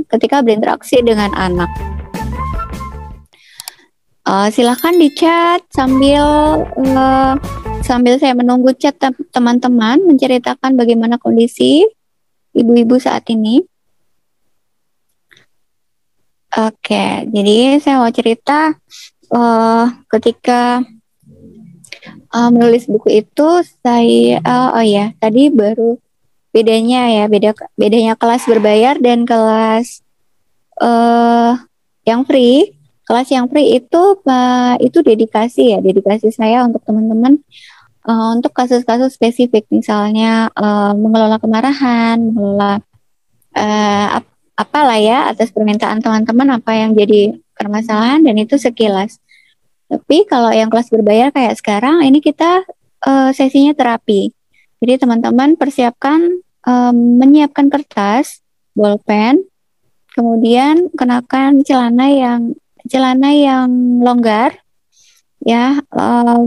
ketika berinteraksi dengan anak. Silahkan di chat sambil saya menunggu chat teman-teman menceritakan bagaimana kondisi ibu-ibu saat ini. Oke, jadi saya mau cerita ketika menulis buku itu saya tadi baru bedanya kelas berbayar dan kelas yang free. Kelas yang free itu dedikasi saya untuk teman-teman untuk kasus-kasus spesifik, misalnya mengelola kemarahan, mengelola apalah ya atas permintaan teman-teman apa yang jadi permasalahan, dan itu sekilas. Tapi kalau yang kelas berbayar kayak sekarang ini kita sesinya terapi. Jadi teman-teman persiapkan menyiapkan kertas, bolpen, kemudian kenakan celana yang longgar, ya,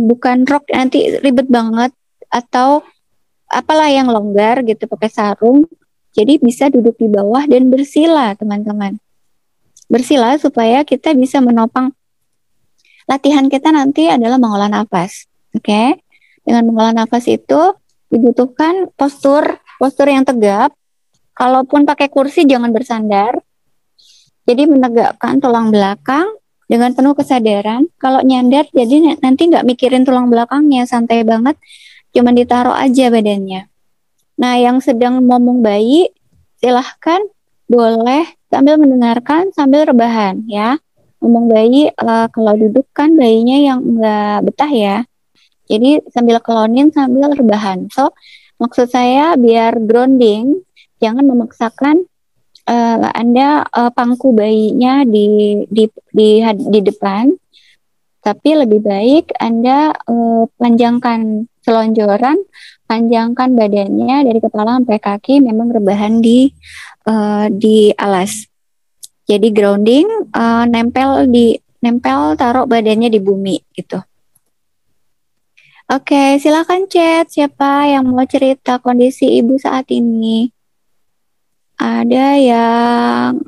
bukan rok nanti ribet banget, atau apalah yang longgar gitu, pakai sarung. Jadi bisa duduk di bawah dan bersila, teman-teman. Bersila supaya kita bisa menopang latihan kita nanti adalah mengolah nafas. Oke? Dengan mengolah nafas itu dibutuhkan postur yang tegap. Kalaupun pakai kursi jangan bersandar. Jadi menegakkan tulang belakang dengan penuh kesadaran. Kalau nyandar jadi nanti nggak mikirin tulang belakangnya, santai banget, cuman ditaruh aja badannya. Nah, yang sedang ngomong bayi silahkan boleh sambil mendengarkan sambil rebahan ya. Ngomong bayi kalau duduk kan bayinya yang nggak betah ya. Jadi sambil kelonin sambil rebahan. So maksud saya biar grounding, jangan memaksakan Anda pangku bayinya di depan, tapi lebih baik Anda panjangkan selonjoran, panjangkan badannya dari kepala sampai kaki, memang rebahan di alas. Jadi grounding, nempel taruh badannya di bumi gitu. Oke, silakan chat siapa yang mau cerita kondisi ibu saat ini. Ada yang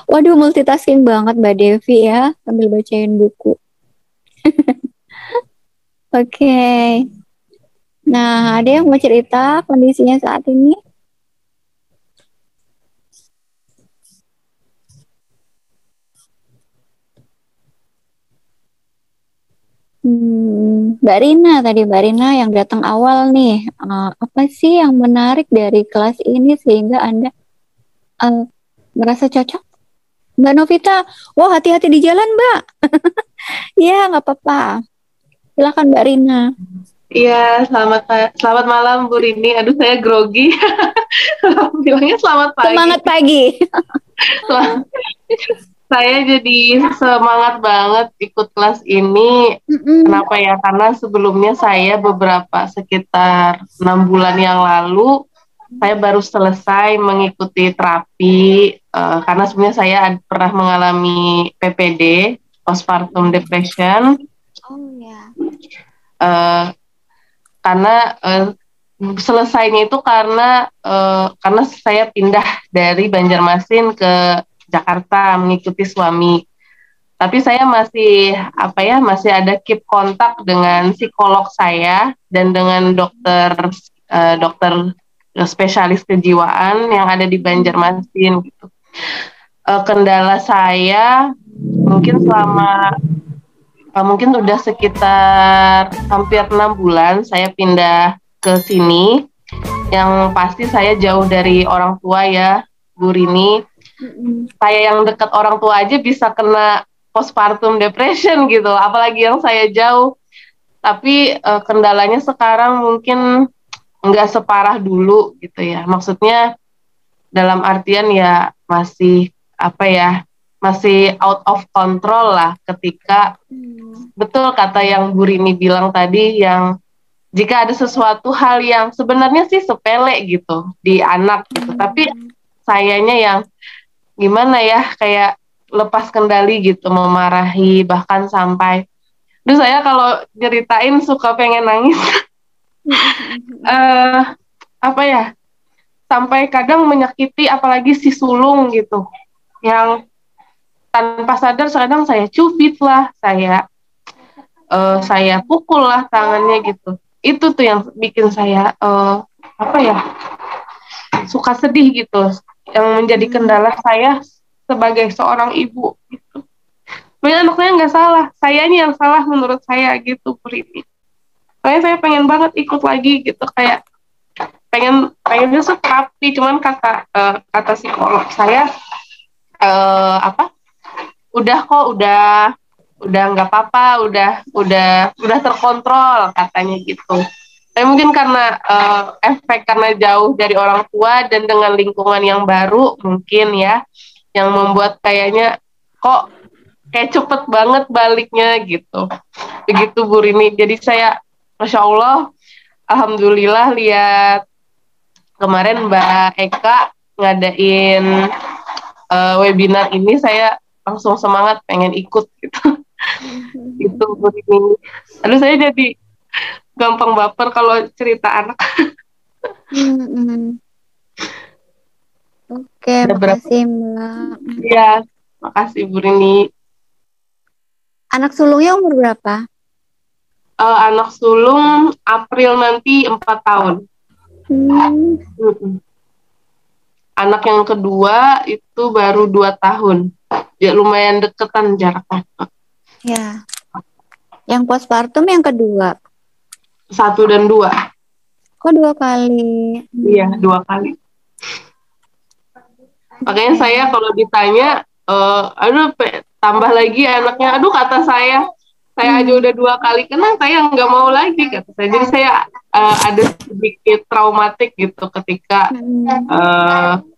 waduh, multitasking banget Mbak Devi ya, sambil bacain buku. Oke. Nah, ada yang mau cerita kondisinya saat ini? Mbak Rina yang datang awal nih. Apa sih yang menarik dari kelas ini sehingga Anda merasa cocok? Mbak Novita, wah hati-hati di jalan Mbak. Iya, nggak apa-apa. Silakan Mbak Rina. Iya, selamat malam Bu Rini. Aduh, saya grogi. Bilangnya selamat pagi. Semangat pagi. Saya jadi semangat banget ikut kelas ini. Kenapa ya? Karena sebelumnya saya sekitar 6 bulan yang lalu, saya baru selesai mengikuti terapi. Karena sebenarnya saya pernah mengalami PPD, postpartum depression. Oh ya. Karena selesainya itu karena saya pindah dari Banjarmasin ke Jakarta mengikuti suami. Tapi saya masih ada keep kontak dengan psikolog saya dan dengan dokter spesialis kejiwaan yang ada di Banjarmasin gitu. Kendala saya mungkin udah sekitar hampir 6 bulan saya pindah ke sini. Yang pasti saya jauh dari orang tua ya, Bu Rini. Saya yang dekat orang tua aja bisa kena postpartum depression gitu, apalagi yang saya jauh. Tapi kendalanya sekarang mungkin nggak separah dulu gitu ya. Maksudnya dalam artian ya masih masih out of control lah ketika betul kata yang Bu Rini bilang tadi, yang jika ada sesuatu hal yang sebenarnya sih sepele gitu di anak gitu, tapi sayanya yang gimana ya, kayak lepas kendali gitu, memarahi, bahkan sampai saya kalau ceritain suka pengen nangis. sampai kadang menyakiti apalagi si sulung gitu, yang tanpa sadar kadang saya cubit lah, saya pukul lah tangannya gitu. Itu tuh yang bikin saya apa ya, suka sedih gitu, yang menjadi kendala saya sebagai seorang ibu gitu. Sebenarnya anak saya nggak salah, sayanya yang salah menurut saya gitu, Bu Rini. Makanya saya pengen banget ikut lagi gitu, kayak pengen besok terapi, cuman kata psikolog saya apa, udah kok, udah nggak apa-apa, udah terkontrol katanya gitu. Tapi mungkin karena efek karena jauh dari orang tua dan dengan lingkungan yang baru mungkin ya, yang membuat kayaknya kok kayak cepet banget baliknya gitu. Begitu Bu Rini. Jadi saya, Masya Allah, Alhamdulillah lihat kemarin Mbak Eka ngadain webinar ini, saya langsung semangat pengen ikut gitu. Itu Bu Rini. Aduh, saya jadi gampang baper kalau cerita anak. Oke, Ada berapa? makasih Mbak. Ya, makasih Bu Rini. Anak sulungnya umur berapa? Anak sulung April nanti 4 tahun. Anak yang kedua itu baru 2 tahun. Ya, lumayan deketan jaraknya. Ya. Yang postpartum yang kedua. 1 dan 2. Kok 2 kali? Iya, 2 kali. Makanya saya kalau ditanya, aduh tambah lagi anaknya, aduh kata saya aja udah 2 kali kena, saya nggak mau lagi kata saya. Jadi saya ada sedikit traumatik gitu ketika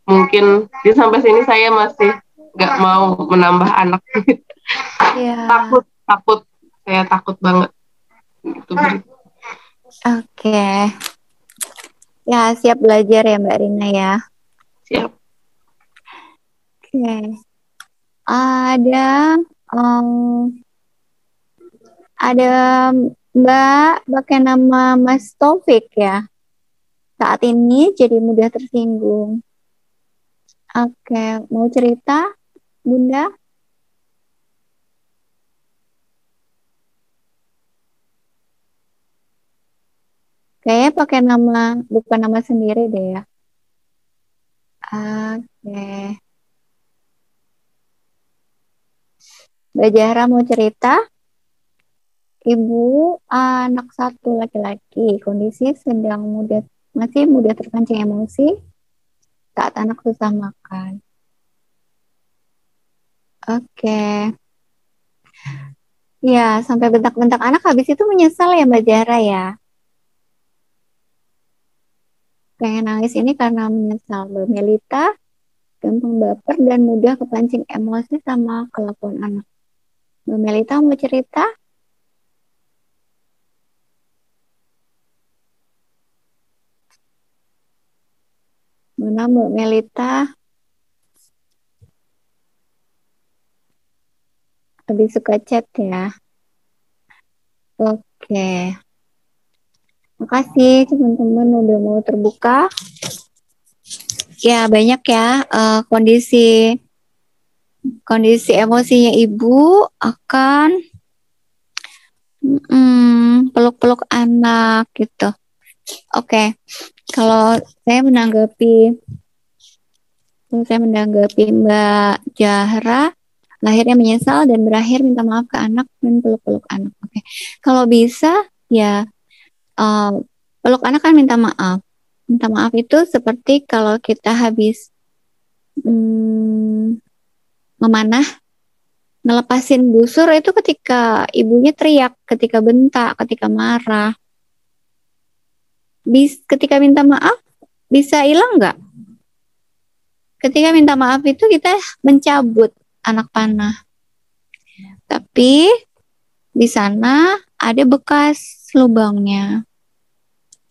mungkin di sampai sini saya masih nggak mau menambah anak. takut saya takut banget gitu. Oke. Ya, siap belajar ya Mbak Rina ya. Siap. Oke. Ada ada Mbak pakai nama Mas Taufik ya. Saat ini jadi mudah tersinggung. Oke, mau cerita, Bunda? Kayaknya pakai nama, bukan nama sendiri deh ya. Oke. Mbak Zahra mau cerita? Ibu anak 1 laki-laki, kondisi sedang masih mudah terpancing emosi saat anak susah makan. Oke. Ya, sampai bentak-bentak anak, habis itu menyesal ya Mbak Zahra ya. Pengen nangis ini karena menyesal. Mbak Melita gampang baper dan mudah kepancing emosi sama kelakuan anak. Mbak Melita mau cerita? Mana Mbak Melita? Lebih suka chat ya. Oke. Makasih teman-teman udah mau terbuka. Ya, banyak ya kondisi emosinya ibu akan peluk-peluk anak gitu. Oke. Kalau saya menanggapi Mbak Zahra, lahirnya menyesal dan berakhir minta maaf ke anak dan peluk-peluk anak. Oke. Kalau bisa ya peluk anak kan minta maaf. Minta maaf itu seperti kalau kita habis memanah, ngelepasin busur itu ketika ibunya teriak, ketika bentak, ketika marah. Ketika minta maaf, bisa hilang nggak? Ketika minta maaf itu kita mencabut anak panah. Tapi di sana ada bekas lubangnya.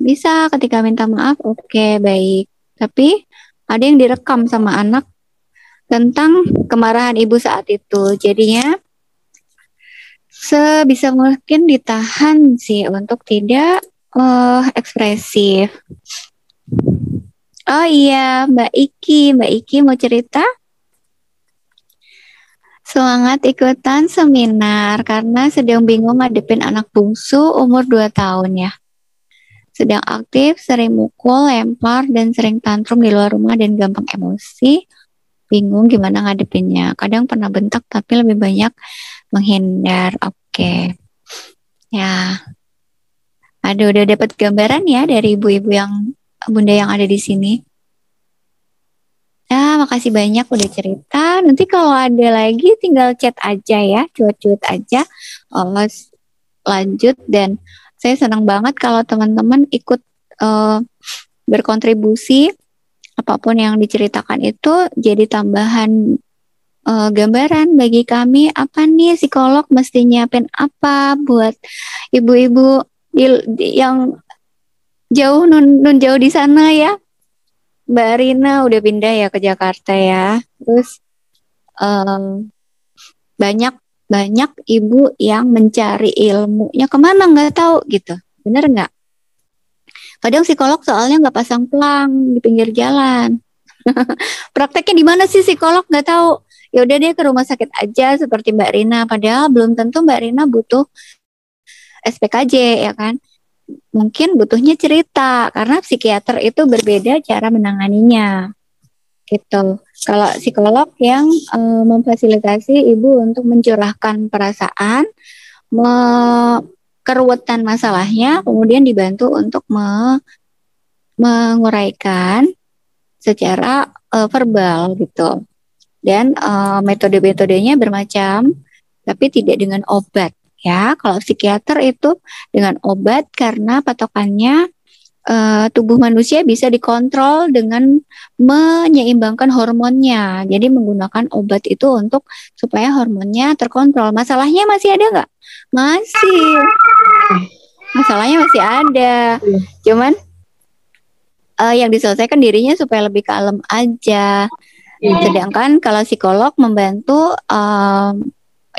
Bisa ketika minta maaf, oke, baik. Tapi ada yang direkam sama anak tentang kemarahan ibu saat itu. Jadinya sebisa mungkin ditahan sih untuk tidak ekspresif. Oh iya, Mbak Iki mau cerita? Semangat ikutan seminar karena sedang bingung ngadepin anak bungsu umur 2 tahun ya. Sedang aktif, sering mukul, lempar, dan sering tantrum di luar rumah dan gampang emosi. Bingung gimana ngadepinnya. Kadang pernah bentak tapi lebih banyak menghindar. Oke. Ya, aduh udah dapat gambaran ya dari ibu-ibu yang bunda yang ada di sini. Nah, makasih banyak udah cerita. Nanti kalau ada lagi tinggal chat aja ya, cuit-cuit aja. Oh, lanjut dan saya senang banget kalau teman-teman ikut uh, berkontribusi apapun yang diceritakan itu jadi tambahan gambaran bagi kami apa nih psikolog mesti nyiapin apa buat ibu-ibu yang jauh nun jauh di sana ya. Mbak Rina udah pindah ya ke Jakarta ya. Terus banyak banyak ibu yang mencari ilmunya kemana nggak tahu gitu. Bener nggak? Kadang psikolog soalnya nggak pasang pelang di pinggir jalan. Prakteknya di mana sih psikolog nggak tahu. Ya udah deh ke rumah sakit aja seperti Mbak Rina. Padahal belum tentu Mbak Rina butuh SPKJ ya kan. Mungkin butuhnya cerita karena psikiater itu berbeda cara menanganinya gitu. Kalau psikolog yang memfasilitasi ibu untuk mencurahkan perasaan, keruwetan masalahnya, kemudian dibantu untuk menguraikan secara verbal gitu. Dan metode-metodenya bermacam, tapi tidak dengan obat ya. Kalau psikiater itu dengan obat karena patokannya tubuh manusia bisa dikontrol dengan menyeimbangkan hormonnya. Jadi menggunakan obat itu untuk supaya hormonnya terkontrol. Masalahnya masih ada nggak? Masih. Masalahnya masih ada. Cuman yang diselesaikan dirinya supaya lebih kalem aja. Sedangkan kalau psikolog membantu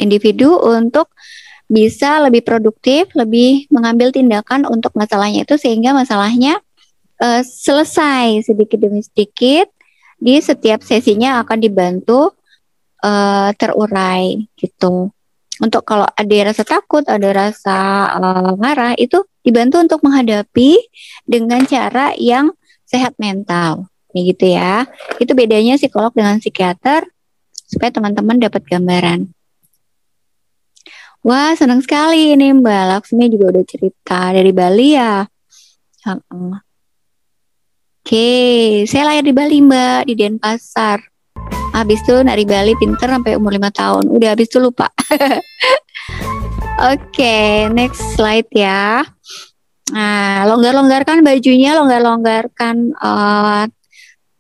individu untuk bisa lebih produktif, lebih mengambil tindakan untuk masalahnya itu sehingga masalahnya selesai sedikit demi sedikit. Di setiap sesinya akan dibantu terurai gitu. Untuk kalau ada rasa takut, ada rasa marah itu dibantu untuk menghadapi dengan cara yang sehat mental. Kayak gitu ya. Itu bedanya psikolog dengan psikiater supaya teman-teman dapat gambaran. Wah, senang sekali ini Mbak Laksmi juga udah cerita dari Bali ya. Oke, saya lahir di Bali Mbak, di Denpasar. Habis itu nari Bali pinter sampai umur 5 tahun. Udah habis itu lupa. Oke, next slide ya. Nah, longgar-longgarkan bajunya, longgar-longgarkan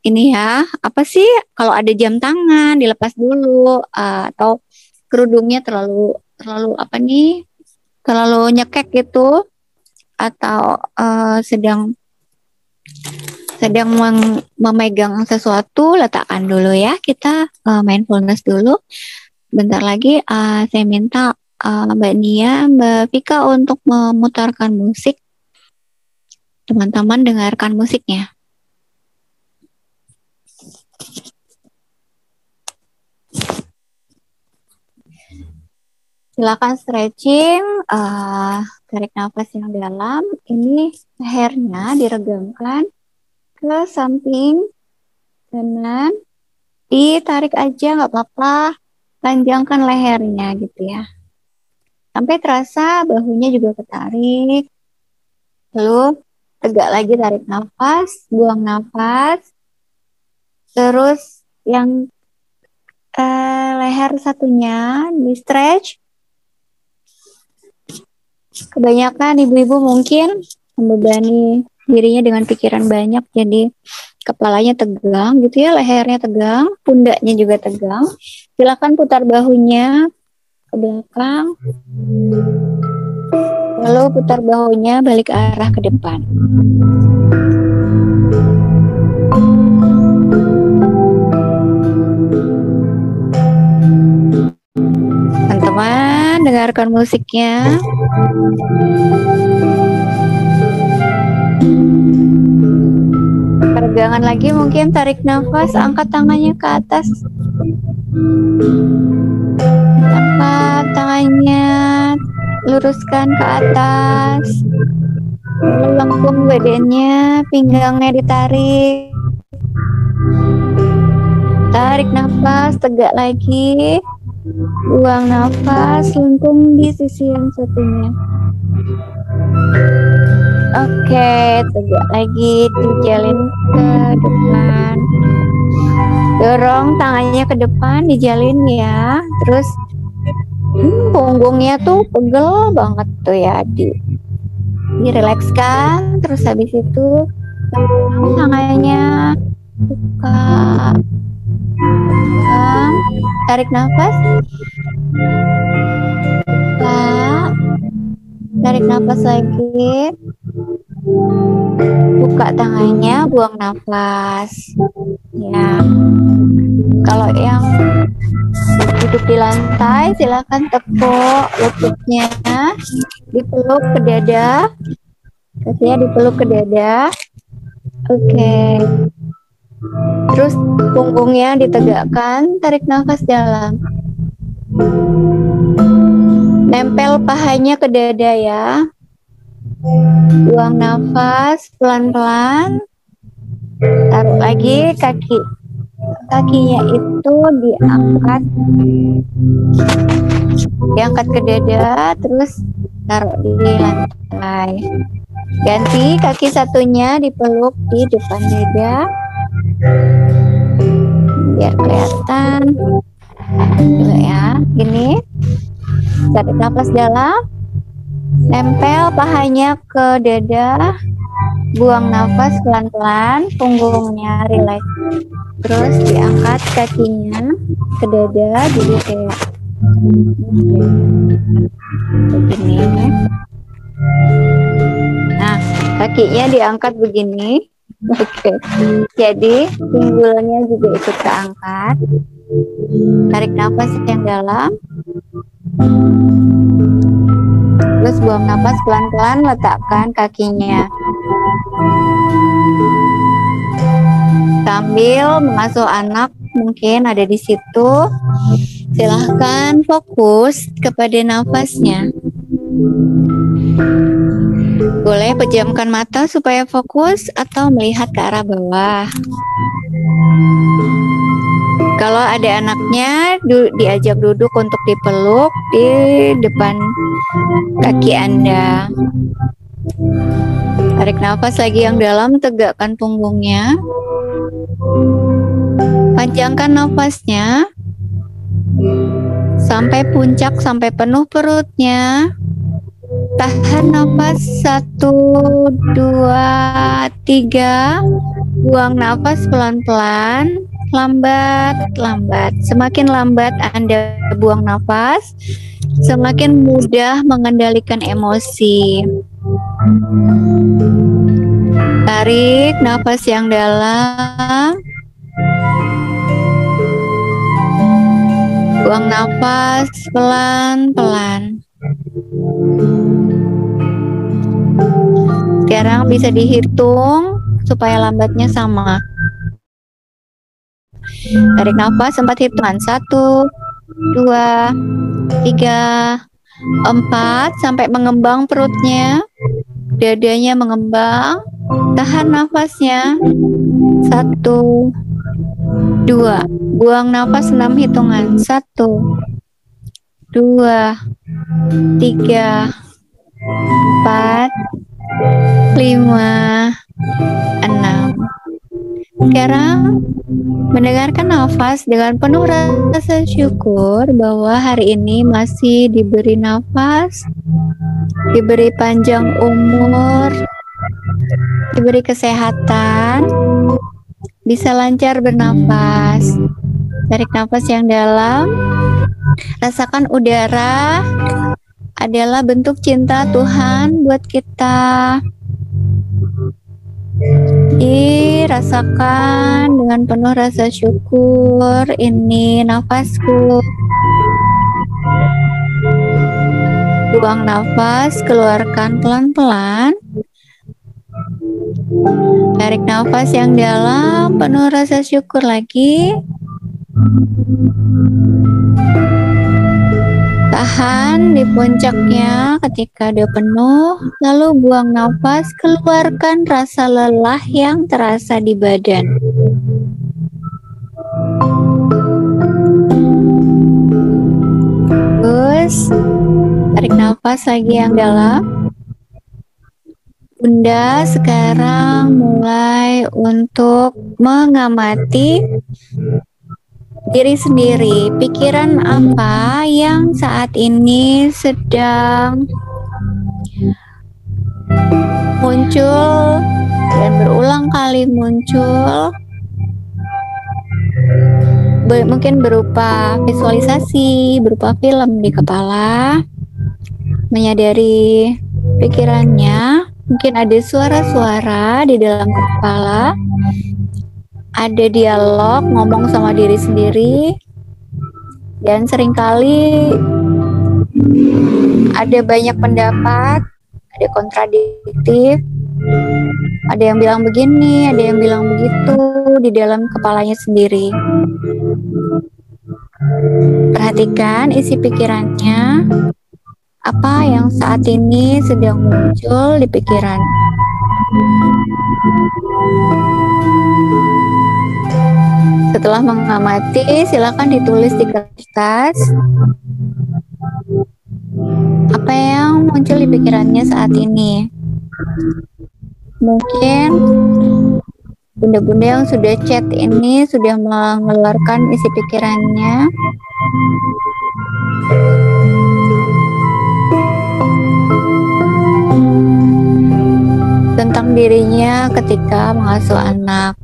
ini ya. Apa sih? Kalau ada jam tangan dilepas dulu atau kerudungnya terlalu apa nih? Terlalu nyekek gitu atau sedang memegang sesuatu, letakkan dulu ya. Kita mindfulness dulu. Bentar lagi saya minta Mbak Nia, Mbak Vika untuk memutarkan musik. Teman-teman dengarkan musiknya. Silakan stretching, tarik nafas yang dalam. Ini lehernya diregangkan ke samping kanan, ditarik aja nggak apa-apa, panjangkan lehernya gitu ya. Sampai terasa bahunya juga ketarik. Lalu tegak lagi, tarik nafas, buang nafas. Terus yang leher satunya di stretch. Kebanyakan ibu-ibu mungkin membebani dirinya dengan pikiran banyak, jadi kepalanya tegang gitu ya, lehernya tegang, pundaknya juga tegang. Silakan putar bahunya ke belakang, lalu putar bahunya balik ke arah ke depan. Teman-teman, dengarkan musiknya. pegangan lagi, mungkin tarik nafas, angkat tangannya ke atas. Angkat tangannya, luruskan ke atas. Lengkung badannya, pinggangnya ditarik. Tarik nafas, tegak lagi. Buang nafas, lengkung di sisi yang satunya. Oke, tegak lagi, dijalin ke depan. Dorong tangannya ke depan, dijalin ya. Terus punggungnya tuh pegel banget tuh ya, direlekskan. Terus habis itu tangannya buka, tarik nafas, buka, tarik nafas lagi, buka tangannya, buang nafas ya. Kalau yang duduk di lantai, silakan tepuk lututnya, dipeluk ke dada, kakinya dipeluk ke dada. Oke. Terus punggungnya ditegakkan, tarik nafas dalam. Nempel pahanya ke dada ya. Buang nafas pelan-pelan. Taruh lagi kakinya itu diangkat ke dada, terus taruh di lantai. Ganti kaki satunya dipeluk di depan dada biar kelihatan. Dulu ya, gini. Tarik nafas dalam, nempel pahanya ke dada, buang nafas pelan-pelan, punggungnya rileks. Terus diangkat kakinya ke dada, jadi kayak begini. Nah, kakinya diangkat begini. Oke, jadi pinggulnya juga ikut keangkat. Tarik nafas yang dalam, terus buang nafas pelan-pelan, letakkan kakinya. Sambil mengasuh anak, mungkin ada di situ, silahkan fokus kepada nafasnya. Boleh pejamkan mata supaya fokus atau melihat ke arah bawah. Kalau ada anaknya, diajak duduk untuk dipeluk di depan kaki Anda. Tarik nafas lagi yang dalam, tegakkan punggungnya. Panjangkan nafasnya sampai puncak, sampai penuh perutnya. Tahan nafas 1, 2, 3. Buang nafas pelan-pelan, lambat. Semakin lambat Anda buang nafas, semakin mudah mengendalikan emosi. Tarik nafas yang dalam, buang nafas pelan-pelan. Sekarang bisa dihitung supaya lambatnya sama. Tarik nafas 4 hitungan. 1, 2, 3, 4 sampai mengembang perutnya, dadanya mengembang. Tahan nafasnya. 1, 2. Buang nafas 6 hitungan. 1, 2, 3, 4, 5, 6. Sekarang mendengarkan nafas dengan penuh rasa syukur bahwa hari ini masih diberi nafas, diberi panjang umur, diberi kesehatan, bisa lancar bernafas. Tarik nafas yang dalam, rasakan udara adalah bentuk cinta Tuhan buat kita. Dirasakan dengan penuh rasa syukur, ini nafasku. Buang nafas, keluarkan pelan-pelan. Tarik nafas yang dalam, penuh rasa syukur lagi. Tahan di puncaknya ketika dia penuh, lalu buang nafas, keluarkan rasa lelah yang terasa di badan. Terus, tarik nafas lagi yang dalam. Bunda sekarang mulai untuk mengamati diri sendiri. Pikiran apa yang saat ini sedang muncul dan berulang kali muncul, mungkin berupa visualisasi, berupa film di kepala. Menyadari pikirannya. Mungkin ada suara-suara di dalam kepala, ada dialog ngomong sama diri sendiri, dan seringkali ada banyak pendapat, ada kontradiktif, ada yang bilang begini, ada yang bilang begitu di dalam kepalanya sendiri. Perhatikan isi pikirannya. Apa yang saat ini sedang muncul di pikiran? Setelah mengamati, silakan ditulis di kertas apa yang muncul di pikirannya saat ini. Mungkin bunda-bunda yang sudah chat ini sudah mengeluarkan isi pikirannya. Tentang dirinya ketika mengasuh anak.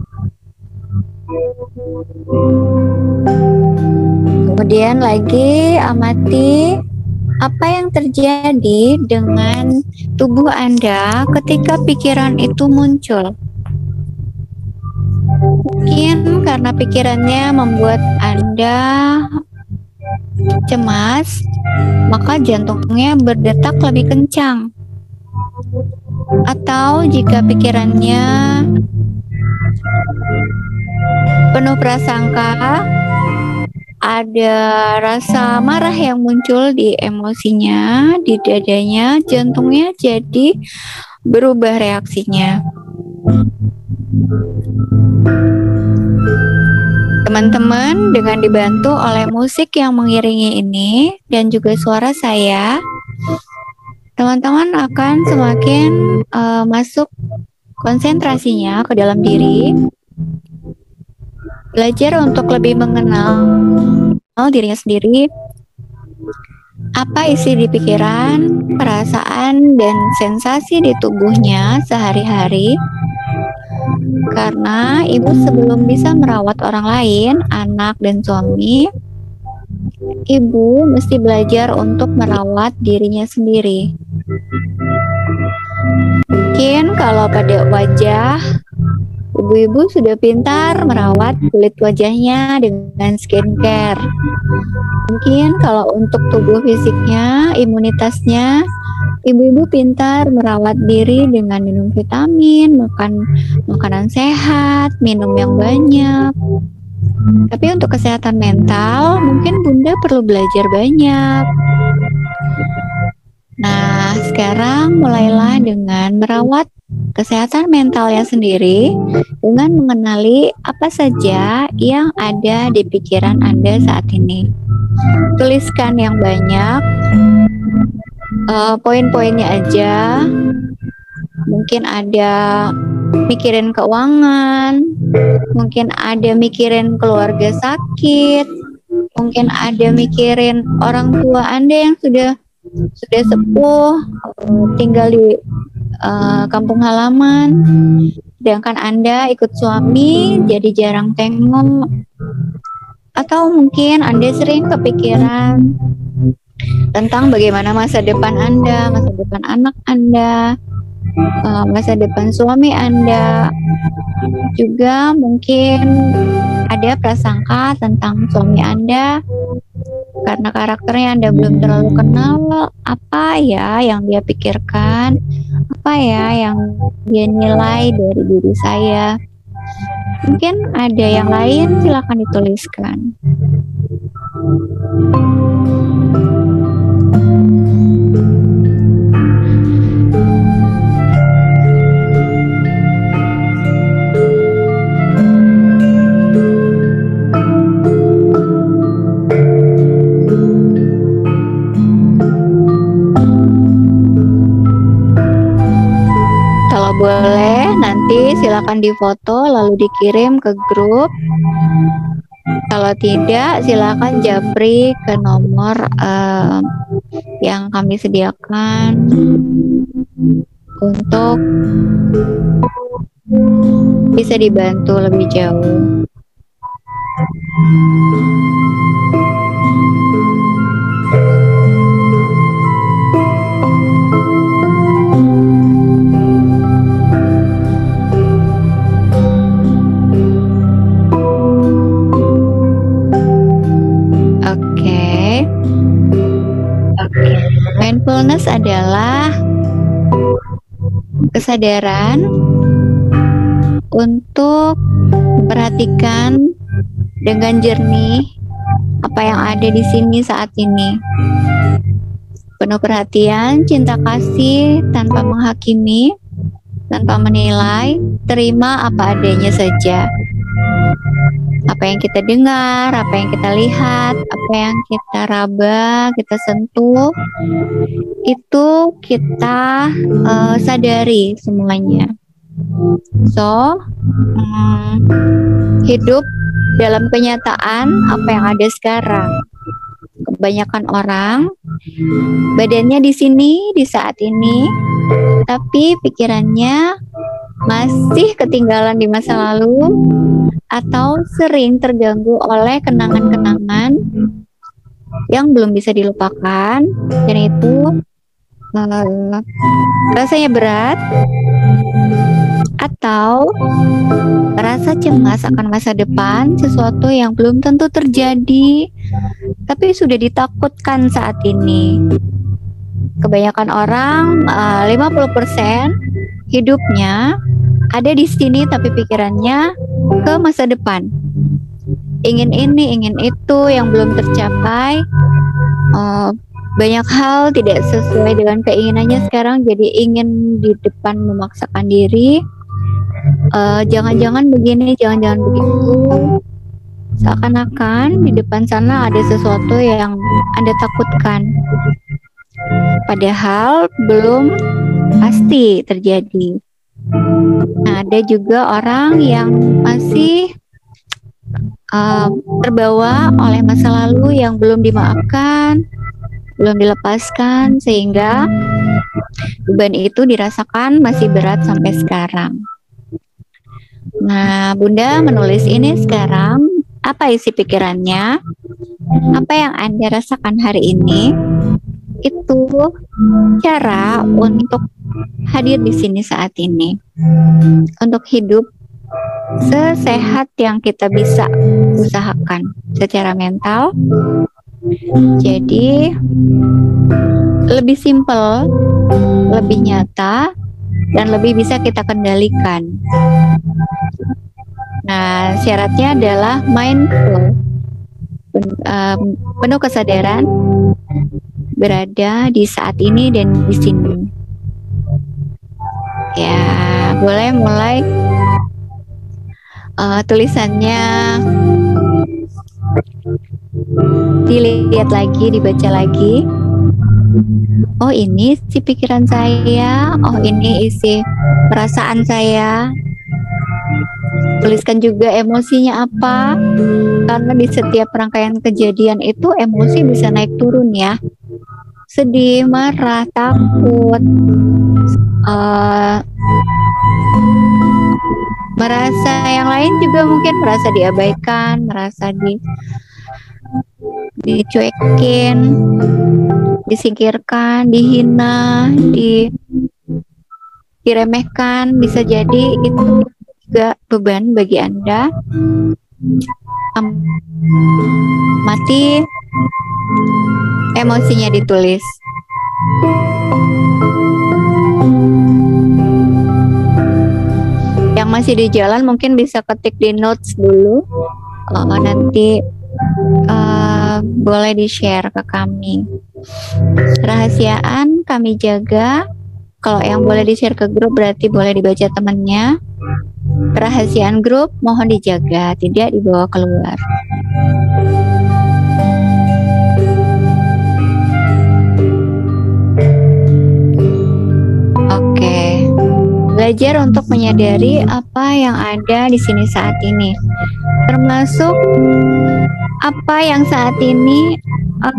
Kemudian lagi amati apa yang terjadi dengan tubuh Anda ketika pikiran itu muncul. Mungkin karena pikirannya membuat Anda cemas, maka jantungnya berdetak lebih kencang. Atau jika pikirannya penuh prasangka, ada rasa marah yang muncul di emosinya, di dadanya, jantungnya jadi berubah reaksinya. Teman-teman, dengan dibantu oleh musik yang mengiringi ini dan juga suara saya, teman-teman akan semakin masuk konsentrasinya ke dalam diri, belajar untuk lebih mengenal dirinya sendiri, apa isi di pikiran, perasaan, dan sensasi di tubuhnya sehari-hari. Karena ibu sebelum bisa merawat orang lain, anak dan suami, ibu mesti belajar untuk merawat dirinya sendiri. Mungkin kalau pada wajah, ibu-ibu sudah pintar merawat kulit wajahnya dengan skincare. Mungkin kalau untuk tubuh fisiknya, imunitasnya, ibu-ibu pintar merawat diri dengan minum vitamin, makan makanan sehat, minum yang banyak. Tapi untuk kesehatan mental, mungkin Bunda perlu belajar banyak. Nah, sekarang mulailah dengan merawat kesehatan mentalnya sendiri dengan mengenali apa saja yang ada di pikiran Anda saat ini. Tuliskan yang banyak, poin-poinnya aja. Mungkin ada mikirin keuangan, mungkin ada mikirin keluarga sakit, mungkin ada mikirin orang tua Anda yang sudah sepuh, tinggal di kampung halaman, sedangkan Anda ikut suami jadi jarang tengok. Atau mungkin Anda sering kepikiran tentang bagaimana masa depan Anda, masa depan anak Anda, masa depan suami Anda. Juga mungkin ada prasangka tentang suami Anda karena karena karakternya Anda belum terlalu kenal, apa ya yang dia pikirkan, apa ya yang dia nilai dari diri saya. Mungkin ada yang lain, silakan dituliskan. Boleh, nanti silakan difoto lalu dikirim ke grup. Kalau tidak, silakan japri ke nomor yang kami sediakan untuk bisa dibantu lebih jauh. Mindfulness adalah kesadaran untuk memperhatikan dengan jernih apa yang ada di sini saat ini. Penuh perhatian, cinta kasih, tanpa menghakimi, tanpa menilai, terima apa adanya saja. Apa yang kita dengar, apa yang kita lihat, apa yang kita raba, kita sentuh, itu kita sadari semuanya. So, hidup dalam kenyataan apa yang ada sekarang. Kebanyakan orang badannya di sini di saat ini, tapi pikirannya masih ketinggalan di masa lalu atau sering terganggu oleh kenangan-kenangan yang belum bisa dilupakan, dan itu rasanya berat atau merasa cemas akan masa depan, sesuatu yang belum tentu terjadi tapi sudah ditakutkan saat ini. Kebanyakan orang 50% hidupnya ada di sini tapi pikirannya ke masa depan. Ingin ini, ingin itu yang belum tercapai. Banyak hal tidak sesuai dengan keinginannya sekarang, jadi ingin di depan memaksakan diri. Jangan-jangan begini, jangan-jangan begitu. Seakan-akan di depan sana ada sesuatu yang Anda takutkan. Padahal belum pasti terjadi. Nah, ada juga orang yang masih terbawa oleh masa lalu yang belum dimaafkan, belum dilepaskan, sehingga beban itu dirasakan masih berat sampai sekarang. Nah, Bunda menulis ini sekarang. Apa isi pikirannya? Apa yang Anda rasakan hari ini? Itu cara untuk hadir di sini saat ini, untuk hidup sesehat yang kita bisa usahakan secara mental. Jadi lebih simpel, lebih nyata, dan lebih bisa kita kendalikan. Nah, syaratnya adalah mindful, penuh kesadaran, berada di saat ini dan di sini. Ya, boleh mulai tulisannya dilihat lagi, dibaca lagi. Oh, ini isi pikiran saya. Oh, ini isi perasaan saya. Tuliskan juga emosinya apa, karena di setiap rangkaian kejadian itu emosi bisa naik turun ya. Sedih, marah, takut, merasa yang lain juga mungkin merasa diabaikan, merasa dicuekin, disingkirkan, dihina, diremehkan. Bisa jadi itu juga beban bagi Anda. Mati emosinya ditulis. Yang masih di jalan mungkin bisa ketik di notes dulu. Nanti boleh di-share ke kami. Kerahasiaan kami jaga. Kalau yang boleh di-share ke grup berarti boleh dibaca temannya. Kerahasiaan grup mohon dijaga, tidak dibawa keluar. Oke. Belajar untuk menyadari apa yang ada di sini saat ini. Termasuk apa yang saat ini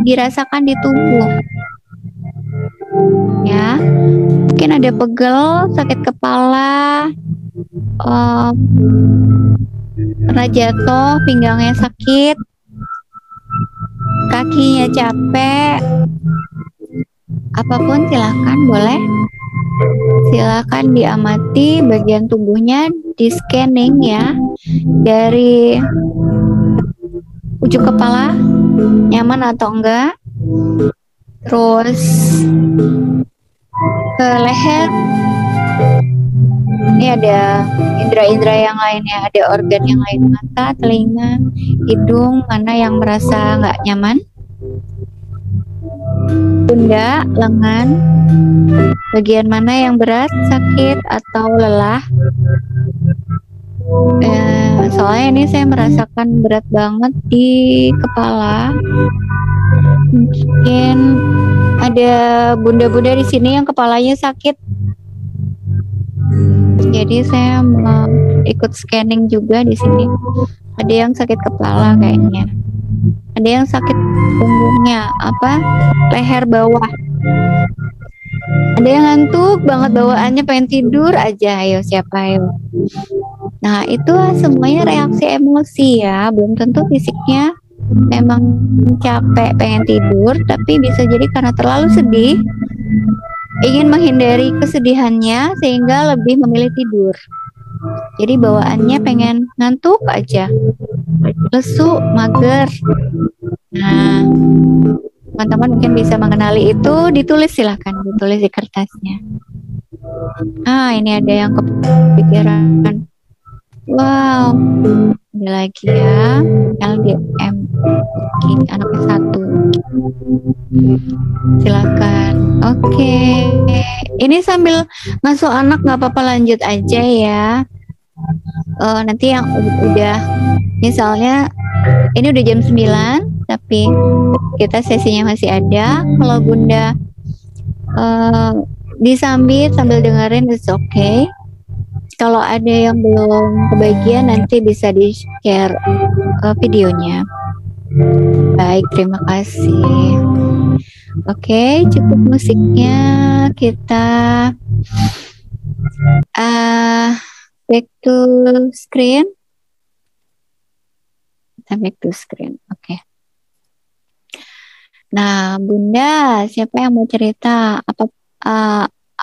dirasakan di tubuh. Ya, mungkin ada pegel, sakit kepala, pernah jatuh, pinggangnya sakit, kakinya capek, apapun silahkan boleh. Silakan diamati bagian tubuhnya, di scanning ya, dari ujung kepala nyaman atau enggak, terus ke leher. Ini ada indera-indera yang lainnya, ada organ yang lain, mata, telinga, hidung, mana yang merasa nggak nyaman, pundak, lengan, bagian mana yang berat, sakit atau lelah. Soalnya ini saya merasakan berat banget di kepala. Mungkin ada bunda-bunda di sini yang kepalanya sakit. Jadi saya mau ikut scanning juga di sini. Ada yang sakit kepala kayaknya. Ada yang sakit punggungnya, leher bawah. Ada yang ngantuk banget bawaannya, pengen tidur aja. Ayo, siapa ayo? Nah, itu semuanya reaksi emosi ya. Belum tentu fisiknya memang capek, pengen tidur, tapi bisa jadi karena terlalu sedih, ingin menghindari kesedihannya sehingga lebih memilih tidur. Jadi bawaannya pengen ngantuk aja, lesu, mager. Nah, teman-teman mungkin bisa mengenali itu, ditulis, silahkan ditulis di kertasnya. Ini ada yang kepikiran. Wow, ada lagi ya, LDM, anaknya 1. Silakan. Oke, ini sambil masuk anak nggak apa-apa, lanjut aja ya. Nanti yang udah, misalnya ini udah jam 9, tapi kita sesinya masih ada. Kalau bunda disambit sambil dengerin, it's okay. Kalau ada yang belum kebagian, nanti bisa di-share videonya. Baik, terima kasih. Oke, cukup musiknya. Kita back to screen. Kita back to screen. Oke. Nah, bunda, siapa yang mau cerita? Apa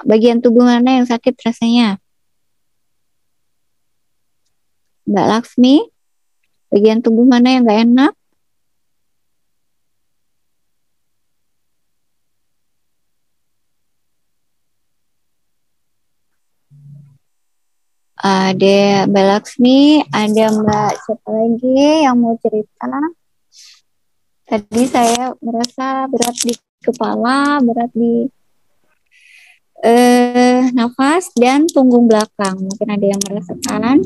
bagian tubuh mana yang sakit rasanya? Mbak Laksmi, bagian tubuh mana yang nggak enak? Ada Mbak Laksmi, ada Mbak siapa lagi yang mau cerita? Tadi saya merasa berat di kepala, berat di nafas dan punggung belakang. Mungkin ada yang merasakan.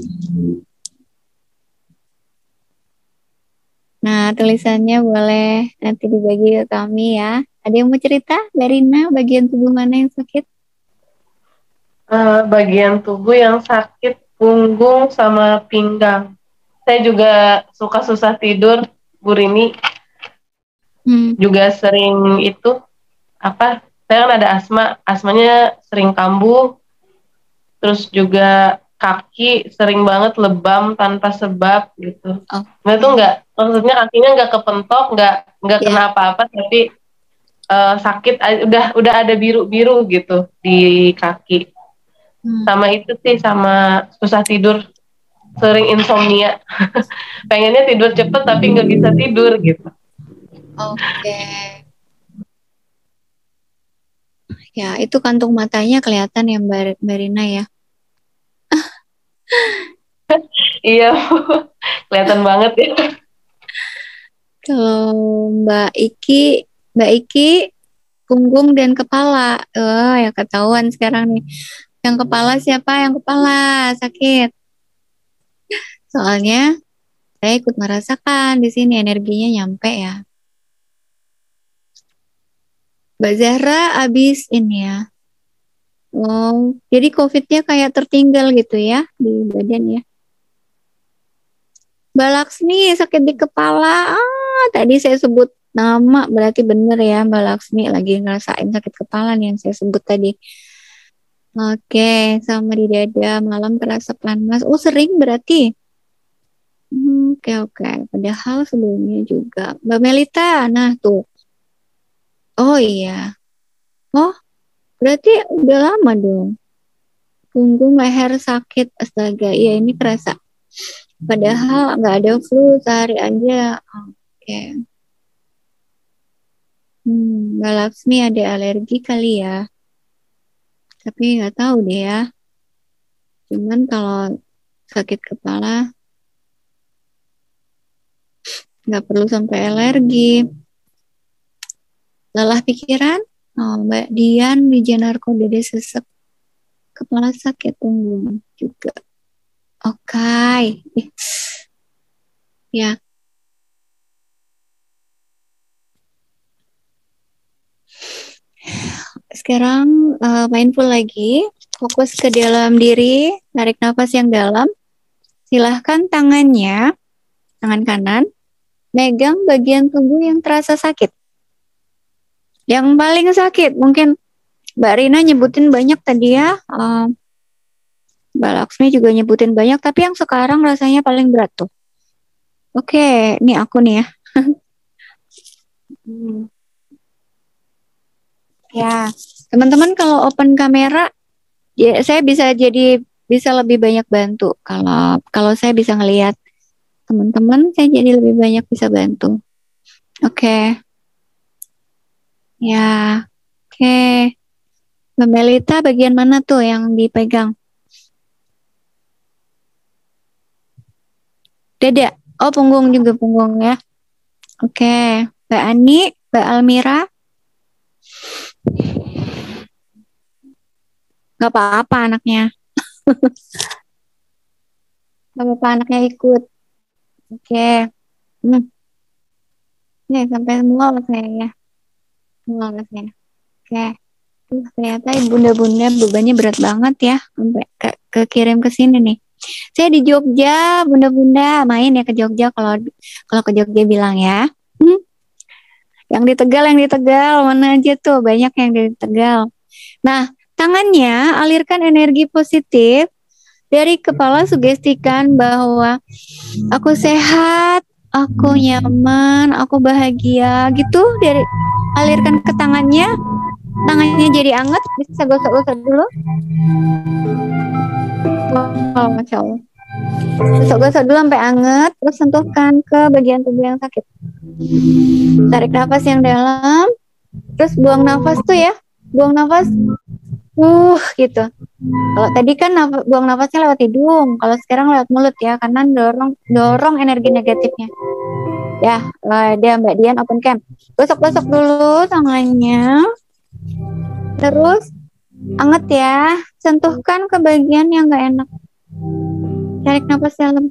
Nah, tulisannya boleh nanti dibagi ke kami ya. Ada yang mau cerita? Mbak Rina, bagian tubuh mana yang sakit? Bagian tubuh yang sakit punggung sama pinggang. Saya juga suka susah tidur, Bu Rini. Juga sering itu, saya kan ada asmanya sering kambuh. Terus juga kaki sering banget lebam tanpa sebab gitu. Itu maksudnya kakinya nggak kepentok, nggak kena apa-apa, tapi sakit, udah ada biru-biru gitu di kaki. Sama itu sih, sama susah tidur, sering insomnia. Pengennya tidur cepet tapi nggak bisa tidur gitu. Oke. Ya, itu kantung matanya kelihatan ya Mbak Rina ya. Iya, kelihatan banget ya. Kalau Mbak Iki punggung dan kepala. Ya ketahuan sekarang nih. Yang kepala siapa? Yang kepala sakit. Soalnya saya ikut merasakan di sini energinya nyampe ya. Mbak Zahra abis ini ya. Oh, jadi COVID-nya kayak tertinggal gitu ya di badan ya. Mbak Laksmi sakit di kepala. Tadi saya sebut nama berarti bener ya Mbak Laksmi lagi ngerasain sakit kepala nih yang saya sebut tadi. Oke, sama di dada malam terasa panas. Oh, sering berarti. Oke. Padahal sebelumnya juga. Mbak Melita, nah tuh. Oh iya. Oh, berarti udah lama dong. Punggung leher sakit. Astaga, iya ini kerasa. Padahal nggak ada flu sehari aja. Oke. Mbak Laksmi ada alergi kali ya. Tapi nggak tahu deh ya. Cuman kalau sakit kepala nggak perlu sampai alergi. Lelah pikiran, Mbak Dian di Janarko Dede Sesek, kepala sakit punggung juga. Oke. Ya. Sekarang mindful lagi, fokus ke dalam diri, tarik nafas yang dalam. Silahkan tangannya, tangan kanan, megang bagian tubuh yang terasa sakit. Yang paling sakit, mungkin Mbak Rina nyebutin banyak tadi ya, Mbak Laksmi juga nyebutin banyak, tapi yang sekarang rasanya paling berat tuh. Oke, ini aku nih ya. Ya, teman-teman kalau open kamera, ya saya bisa lebih banyak bantu. Kalau saya bisa ngelihat teman-teman, saya jadi lebih banyak bisa bantu. Oke. Ya, oke. Mbak Melita bagian mana tuh yang dipegang? Dada. Oh, punggung juga punggung ya. Oke. Mbak Ani, Mbak Almira. Gak apa-apa anaknya. Gak apa-apa anaknya ikut. Oke. Nih, sampai semua saya ya. Semua saya. Oke. Ternyata bunda-bunda bebannya berat banget ya. Sampai kekirim ke sini nih. Saya di Jogja, bunda-bunda main ya ke Jogja kalau ke Jogja bilang ya. Yang di Tegal mana aja tuh banyak yang di Tegal. Nah, tangannya alirkan energi positif dari kepala, sugestikan bahwa aku sehat, aku nyaman, aku bahagia gitu, dari alirkan ke tangannya. Tangannya jadi anget, bisa gosok-gosok dulu. Wow, Masya Allah. Gosok-gosok dulu sampai anget, terus sentuhkan ke bagian tubuh yang sakit. Tarik nafas yang dalam, terus buang nafas tuh ya, buang nafas, gitu. Kalau tadi kan buang nafasnya lewat hidung, kalau sekarang lewat mulut ya, karena dorong energi negatifnya. Ya, dia Mbak Dian open cam. Gosok-gosok dulu tangannya, terus anget ya, sentuhkan ke bagian yang nggak enak. Tarik nafas dalam,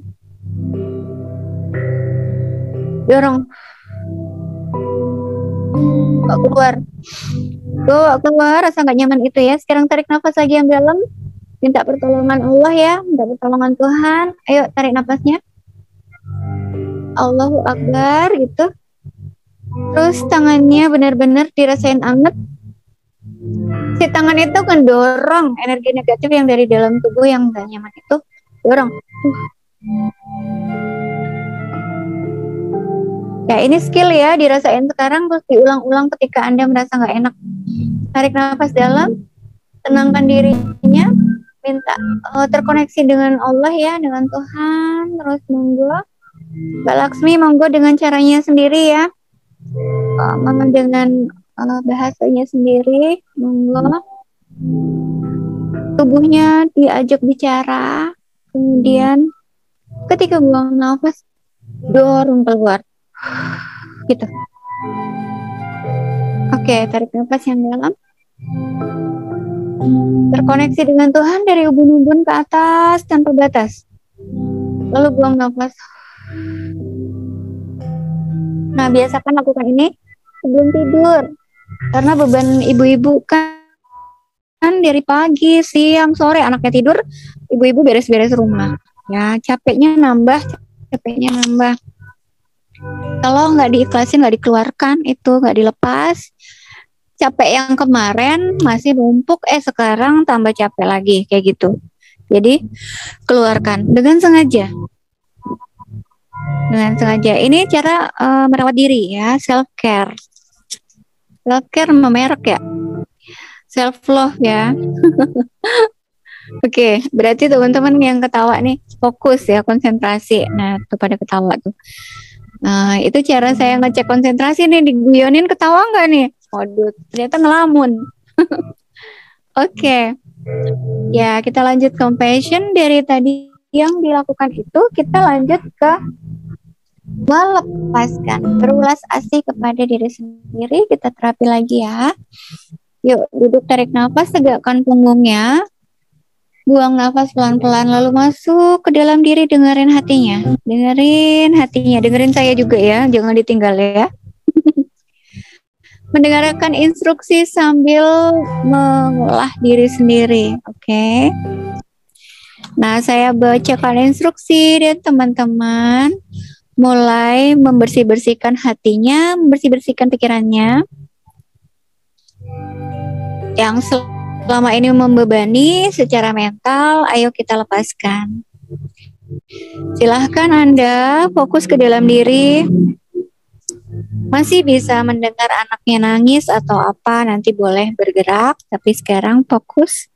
dorong, keluar. Tuh, keluar rasa nggak nyaman itu ya. Sekarang tarik nafas lagi yang dalam, minta pertolongan Allah ya, minta pertolongan Tuhan. Ayo tarik nafasnya, Allahu Akbar gitu. Terus tangannya benar-benar dirasain anget. Si tangan itu kan dorong energi negatif yang dari dalam tubuh yang nggak nyaman itu, dorong. Ya ini skill ya, dirasain sekarang terus diulang-ulang ketika Anda merasa nggak enak. Tarik nafas dalam, tenangkan dirinya, minta terkoneksi dengan Allah ya, dengan Tuhan. Terus monggo Mbak Laksmi, monggo dengan caranya sendiri ya, dengan bahasanya sendiri, monggo. Tubuhnya diajak bicara, kemudian ketika buang nafas, dorong keluar, gitu. Oke, tarik nafas yang dalam. Terkoneksi dengan Tuhan dari ubun-ubun ke atas tanpa batas. Lalu buang nafas. Nah, biasakan lakukan ini sebelum tidur. Karena beban ibu-ibu kan dari pagi, siang, sore anaknya tidur, ibu-ibu beres-beres rumah. Ya, capeknya nambah. Kalau nggak diikhlasin, nggak dikeluarkan, itu nggak dilepas, capek yang kemarin masih numpuk, sekarang tambah capek lagi, kayak gitu. Jadi keluarkan dengan sengaja. Ini cara merawat diri ya, self care memerek ya, self love ya. Oke, berarti teman-teman yang ketawa nih fokus ya, konsentrasi. Nah, tuh pada ketawa tuh. Nah, itu cara saya ngecek konsentrasi nih, diguyonin ketawa nggak nih? Waduh, ternyata ngelamun. Oke. Ya, kita lanjut compassion dari tadi yang dilakukan itu, kita lanjut ke melepaskan, berulas asih kepada diri sendiri. Kita terapi lagi ya. Yuk, duduk, tarik nafas, tegakkan punggungnya. Buang nafas pelan-pelan, lalu masuk ke dalam diri, dengerin hatinya. Dengerin saya juga ya, jangan ditinggal ya. Mendengarkan instruksi sambil mengolah diri sendiri, oke? Nah, saya bacakan instruksi dan teman-teman mulai membersih-bersihkan hatinya, membersih-bersihkan pikirannya yang selama ini membebani secara mental. Ayo kita lepaskan. Silahkan Anda fokus ke dalam diri. Masih bisa mendengar anaknya nangis atau apa, nanti boleh bergerak, tapi sekarang fokus.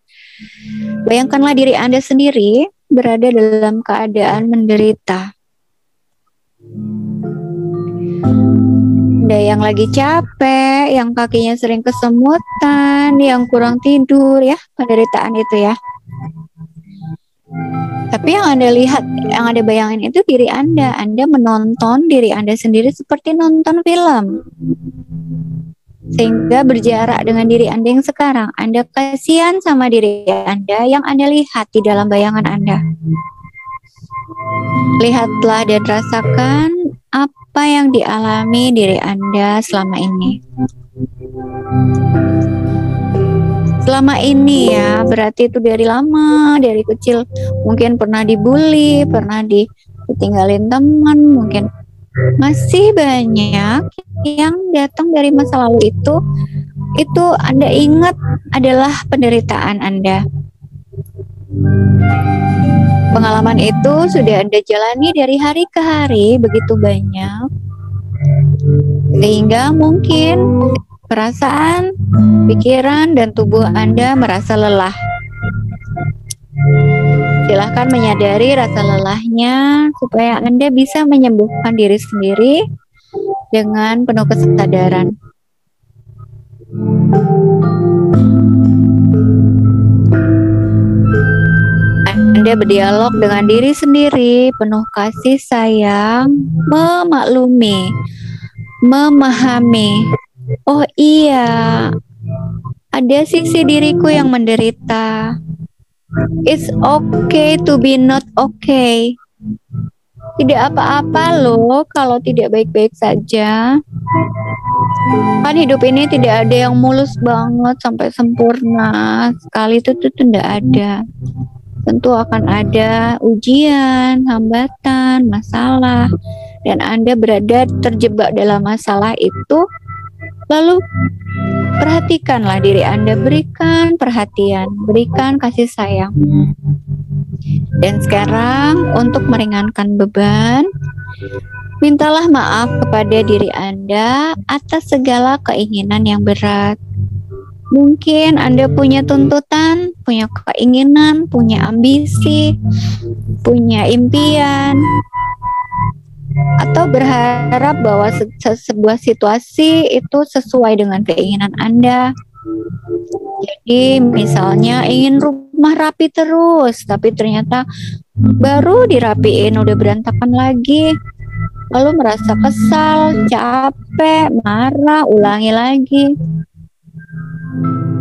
Bayangkanlah diri Anda sendiri berada dalam keadaan menderita. Ada yang lagi capek, yang kakinya sering kesemutan, yang kurang tidur ya, penderitaan itu ya. Tapi yang Anda lihat, yang Anda bayangin itu diri Anda. Anda menonton diri Anda sendiri seperti nonton film. Sehingga berjarak dengan diri Anda yang sekarang. Anda kasihan sama diri Anda yang Anda lihat di dalam bayangan Anda. Lihatlah dan rasakan apa yang dialami diri Anda selama ini. Selama ini ya, berarti itu dari lama, dari kecil. Mungkin pernah dibully, pernah ditinggalin teman, mungkin masih banyak yang datang dari masa lalu itu Anda ingat adalah penderitaan Anda. Pengalaman itu sudah Anda jalani dari hari ke hari begitu banyak, sehingga mungkin perasaan, pikiran, dan tubuh Anda merasa lelah. Silahkan menyadari rasa lelahnya supaya Anda bisa menyembuhkan diri sendiri dengan penuh kesadaran. Anda berdialog dengan diri sendiri, penuh kasih sayang, memaklumi, memahami. Oh iya, ada sisi diriku yang menderita. It's okay to be not okay. Tidak apa-apa loh kalau tidak baik-baik saja. Kan hidup ini tidak ada yang mulus banget sampai sempurna. Sekali itu tuh tidak ada. Tentu akan ada ujian, hambatan, masalah. Dan Anda berada terjebak dalam masalah itu. Lalu perhatikanlah diri Anda, berikan perhatian, berikan kasih sayang. Dan sekarang untuk meringankan beban, mintalah maaf kepada diri Anda atas segala keinginan yang berat. Mungkin Anda punya tuntutan, punya keinginan, punya ambisi, punya impian. atau berharap bahwa sebuah situasi itu sesuai dengan keinginan Anda. Jadi misalnya ingin rumah rapi terus, tapi ternyata baru dirapiin udah berantakan lagi. Lalu merasa kesal, capek, marah, ulangi lagi.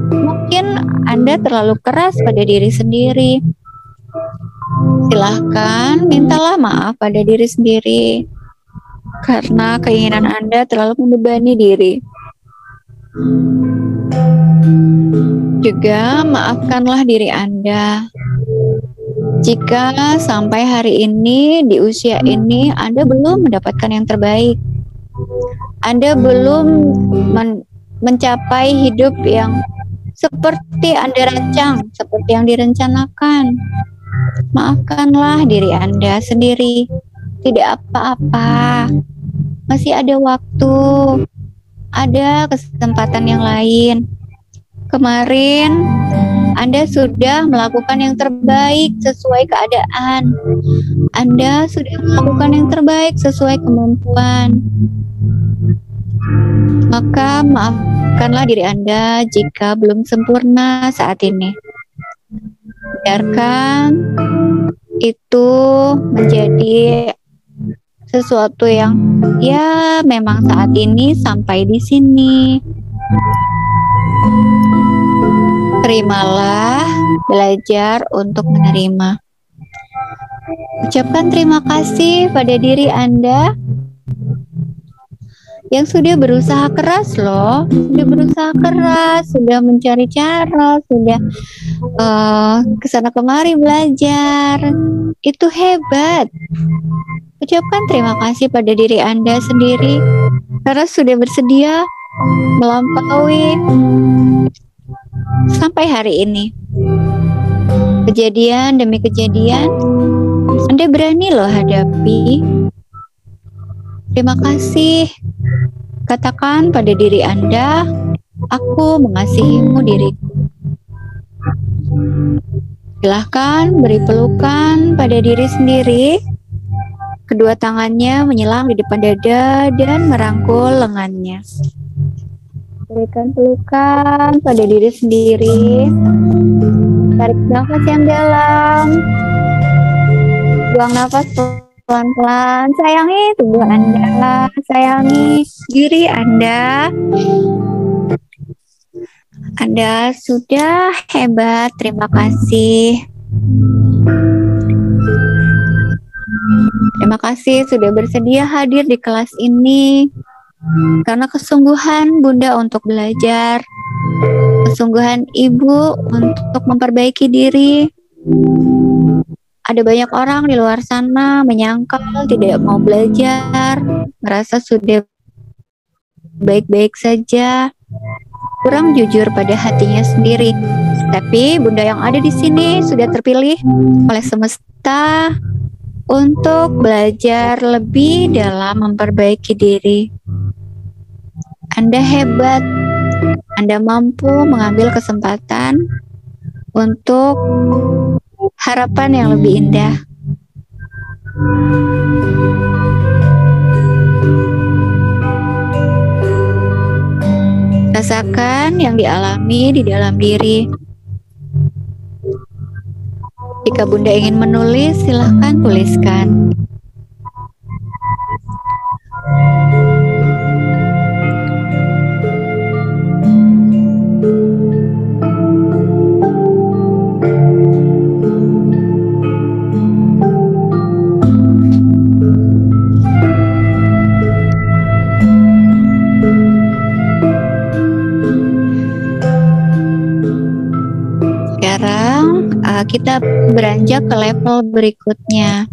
Mungkin Anda terlalu keras pada diri sendiri. Silahkan mintalah maaf pada diri sendiri karena keinginan Anda terlalu membebani diri. Juga maafkanlah diri Anda jika sampai hari ini, di usia ini, Anda belum mendapatkan yang terbaik. Anda belum mencapai hidup yang seperti Anda rancang, seperti yang direncanakan. Maafkanlah diri Anda sendiri. Tidak apa-apa. Masih ada waktu. Ada kesempatan yang lain. Kemarin Anda sudah melakukan yang terbaik sesuai keadaan. Anda sudah melakukan yang terbaik sesuai kemampuan. Maka maafkanlah diri Anda jika belum sempurna saat ini. Biarkan itu menjadi sesuatu yang ya memang saat ini sampai di sini. Terimalah, belajar untuk menerima. Ucapkan terima kasih pada diri Anda yang sudah berusaha keras loh, sudah berusaha keras, sudah mencari cara, sudah kesana kemari belajar. Itu hebat. Ucapkan terima kasih pada diri Anda sendiri karena sudah bersedia melampaui sampai hari ini. Kejadian demi kejadian Anda berani loh hadapi. Terima kasih. Katakan pada diri Anda, aku mengasihimu diriku. Silahkan beri pelukan pada diri sendiri. Kedua tangannya menyelam di depan dada dan merangkul lengannya. Berikan pelukan pada diri sendiri. Tarik nafas yang dalam. Buang nafas pelan-pelan. Sayangi tubuh Anda. Sayangi diri Anda. Anda sudah hebat. Terima kasih. Terima kasih sudah bersedia hadir di kelas ini. Karena kesungguhan Bunda untuk belajar, kesungguhan Ibu untuk memperbaiki diri. Ada banyak orang di luar sana menyangkal, tidak mau belajar, merasa sudah baik-baik saja, kurang jujur pada hatinya sendiri. Tapi Bunda yang ada di sini sudah terpilih oleh semesta untuk belajar lebih dalam memperbaiki diri. Anda hebat. Anda mampu mengambil kesempatan untuk harapan yang lebih indah. Rasakan yang dialami di dalam diri. Jika Bunda ingin menulis, silahkan tuliskan. Kita beranjak ke level berikutnya.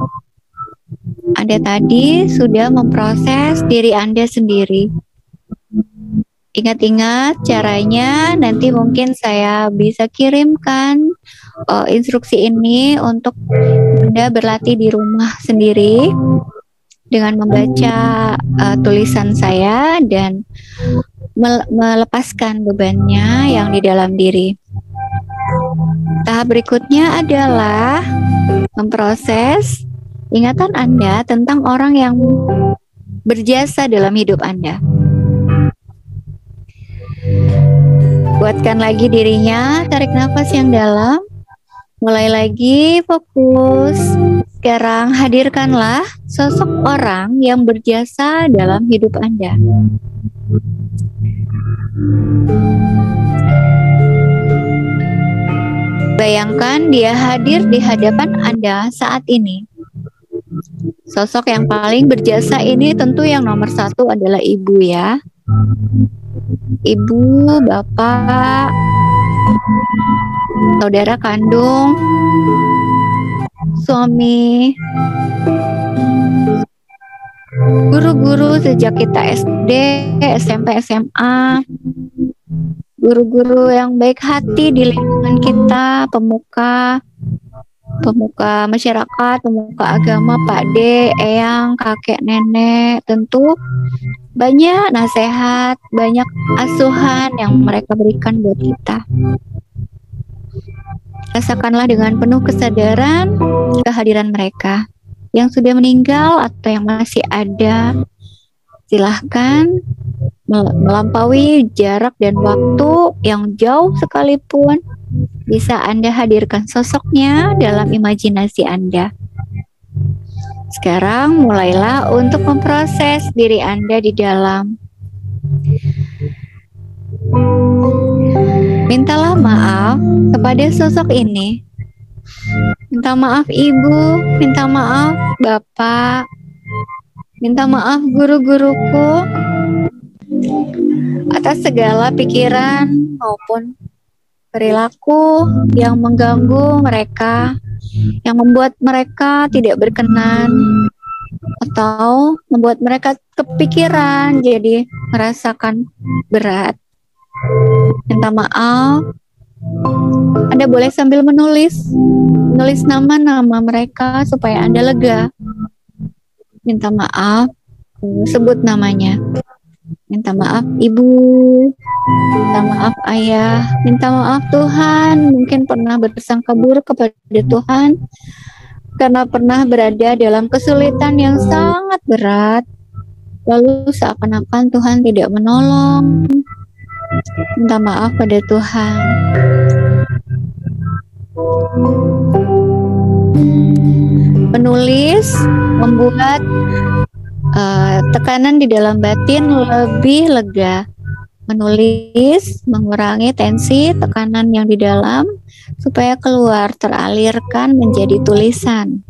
Anda tadi sudah memproses diri Anda sendiri. Ingat-ingat caranya, nanti mungkin saya bisa kirimkan instruksi ini untuk Anda berlatih di rumah sendiri dengan membaca tulisan saya dan melepaskan bebannya yang di dalam diri. Tahap berikutnya adalah memproses ingatan Anda tentang orang yang berjasa dalam hidup Anda. Kuatkan lagi dirinya, tarik nafas yang dalam, mulai lagi fokus. Sekarang hadirkanlah sosok orang yang berjasa dalam hidup Anda. Bayangkan dia hadir di hadapan Anda saat ini. Sosok yang paling berjasa ini tentu yang nomor satu adalah ibu ya. Ibu, bapak, saudara kandung, suami, guru-guru sejak kita SD, SMP, SMA, guru-guru yang baik hati di lingkungan kita, pemuka masyarakat, pemuka agama, Pak D, Eyang, kakek, nenek, tentu banyak nasihat, banyak asuhan yang mereka berikan buat kita. Rasakanlah dengan penuh kesadaran kehadiran mereka yang sudah meninggal atau yang masih ada. Silahkan melampaui jarak dan waktu yang jauh sekalipun, bisa Anda hadirkan sosoknya dalam imajinasi Anda. Sekarang mulailah untuk memproses diri Anda di dalam. Mintalah maaf kepada sosok ini. Minta maaf ibu, minta maaf bapak, minta maaf guru-guruku atas segala pikiran maupun perilaku yang mengganggu mereka, yang membuat mereka tidak berkenan atau membuat mereka kepikiran jadi merasakan berat. Minta maaf. Anda boleh sambil menulis nama-nama mereka supaya Anda lega. Minta maaf, sebut namanya. Minta maaf ibu, minta maaf ayah, minta maaf Tuhan. Mungkin pernah bersangka buruk kepada Tuhan karena pernah berada dalam kesulitan yang sangat berat, lalu seakan-akan Tuhan tidak menolong. Minta maaf pada Tuhan. Menulis membuat tekanan di dalam batin lebih lega. Menulis mengurangi tensi tekanan yang di dalam supaya keluar, teralirkan menjadi tulisan.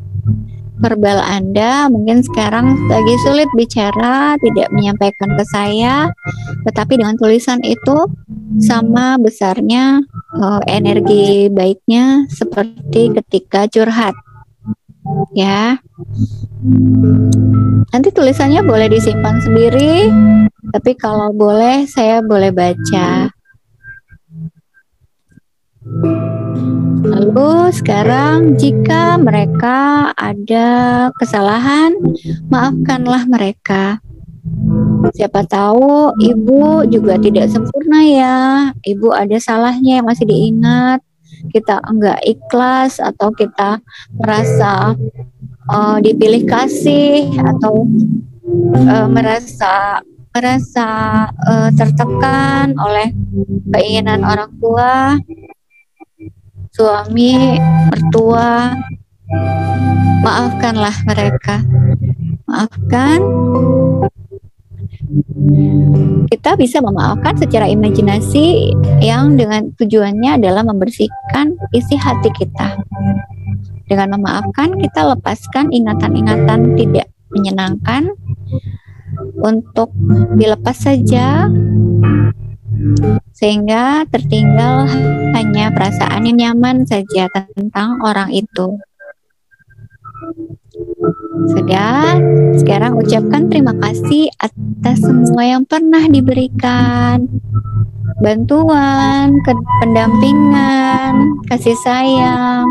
Verbal Anda mungkin sekarang lagi sulit bicara, tidak menyampaikan ke saya, tetapi dengan tulisan itu sama besarnya energi baiknya seperti ketika curhat. Ya, nanti tulisannya boleh disimpan sendiri, tapi kalau boleh saya boleh baca. Lalu sekarang jika mereka ada kesalahan, maafkanlah mereka. Siapa tahu ibu juga tidak sempurna ya, ibu ada salahnya yang masih diingat. Kita enggak ikhlas atau kita merasa dipilih kasih atau merasa tertekan oleh keinginan orang tua, suami, mertua. Maafkanlah mereka. Maafkan. Kita bisa memaafkan secara imajinasi yang dengan tujuannya adalah membersihkan isi hati kita. Dengan memaafkan, kita lepaskan ingatan-ingatan tidak menyenangkan untuk dilepas saja, sehingga tertinggal hanya perasaan yang nyaman saja tentang orang itu. Sudah, sekarang ucapkan terima kasih atas semua yang pernah diberikan. Bantuan, pendampingan, kasih sayang.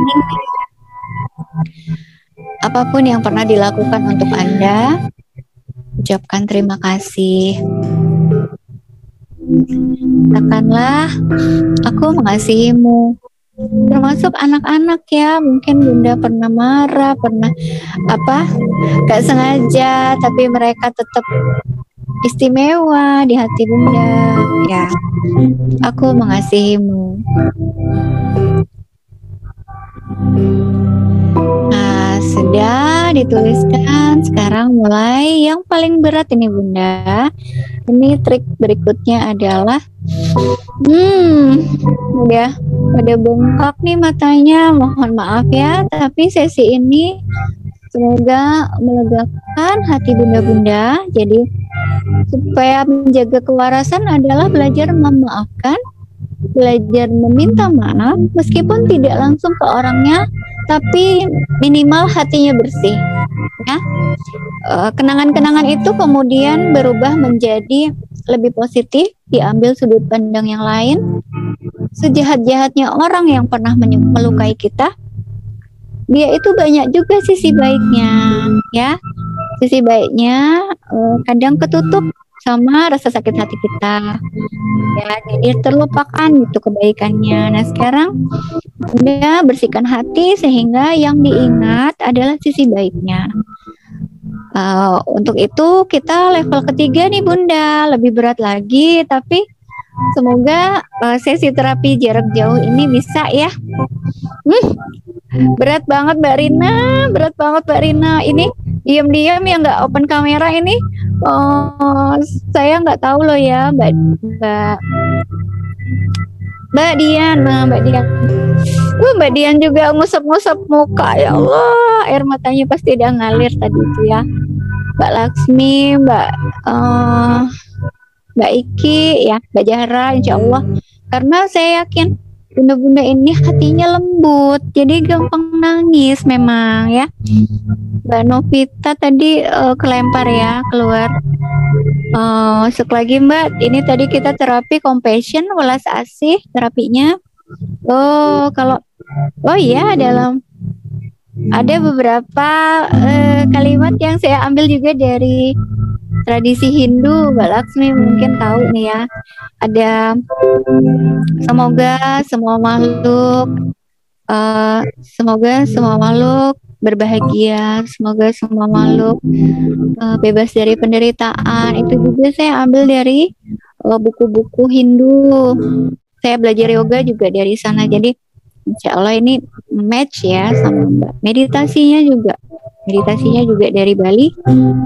Apapun yang pernah dilakukan untuk Anda, ucapkan terima kasih. Katakanlah, aku mengasihimu. termasuk anak-anak ya. Mungkin Bunda pernah marah, pernah gak sengaja, tapi mereka tetap istimewa di hati Bunda. Ya, aku mengasihimu. Nah, sudah dituliskan. Sekarang mulai yang paling berat ini Bunda. Ini trik berikutnya adalah udah pada bengkak nih matanya. Mohon maaf ya, tapi sesi ini semoga melegakan hati bunda-bunda. Jadi supaya menjaga kewarasan adalah belajar memaafkan, belajar meminta maaf meskipun tidak langsung ke orangnya, tapi minimal hatinya bersih ya. Kenangan-kenangan itu kemudian berubah menjadi lebih positif, diambil sudut pandang yang lain. Sejahat-jahatnya orang yang pernah melukai kita, dia itu banyak juga sisi baiknya ya. Sisi baiknya kadang ketutup sama rasa sakit hati kita ya, jadi terlupakan gitu kebaikannya. Nah sekarang udah bersihkan hati sehingga yang diingat adalah sisi baiknya. Untuk itu kita level ketiga nih Bunda, lebih berat lagi, tapi semoga sesi terapi jarak jauh ini bisa ya. Berat banget Mbak Rina, berat banget Mbak Rina. Ini diam-diam yang nggak open kamera ini. Saya nggak tahu loh ya Mbak Dian. Mbak Dian juga ngusap-ngusap muka, ya Allah, air matanya pasti udah ngalir tadi itu ya. Mbak Laksmi, Mbak Iki, ya, Mbak Jahra, insya Allah. Karena saya yakin bunda-bunda ini hatinya lembut, jadi gampang nangis memang ya. Mbak Novita tadi kelempar ya, keluar. Lagi Mbak, ini tadi kita terapi compassion, welas asih terapinya. Ada beberapa kalimat yang saya ambil juga dari tradisi Hindu. Mbak Laksmi mungkin tahu nih ya. Ada semoga semua makhluk berbahagia, semoga semua makhluk bebas dari penderitaan. Itu juga saya ambil dari buku-buku Hindu. Saya belajar yoga juga dari sana. Jadi insya Allah ini match ya sama Mbak. Meditasinya juga dari Bali,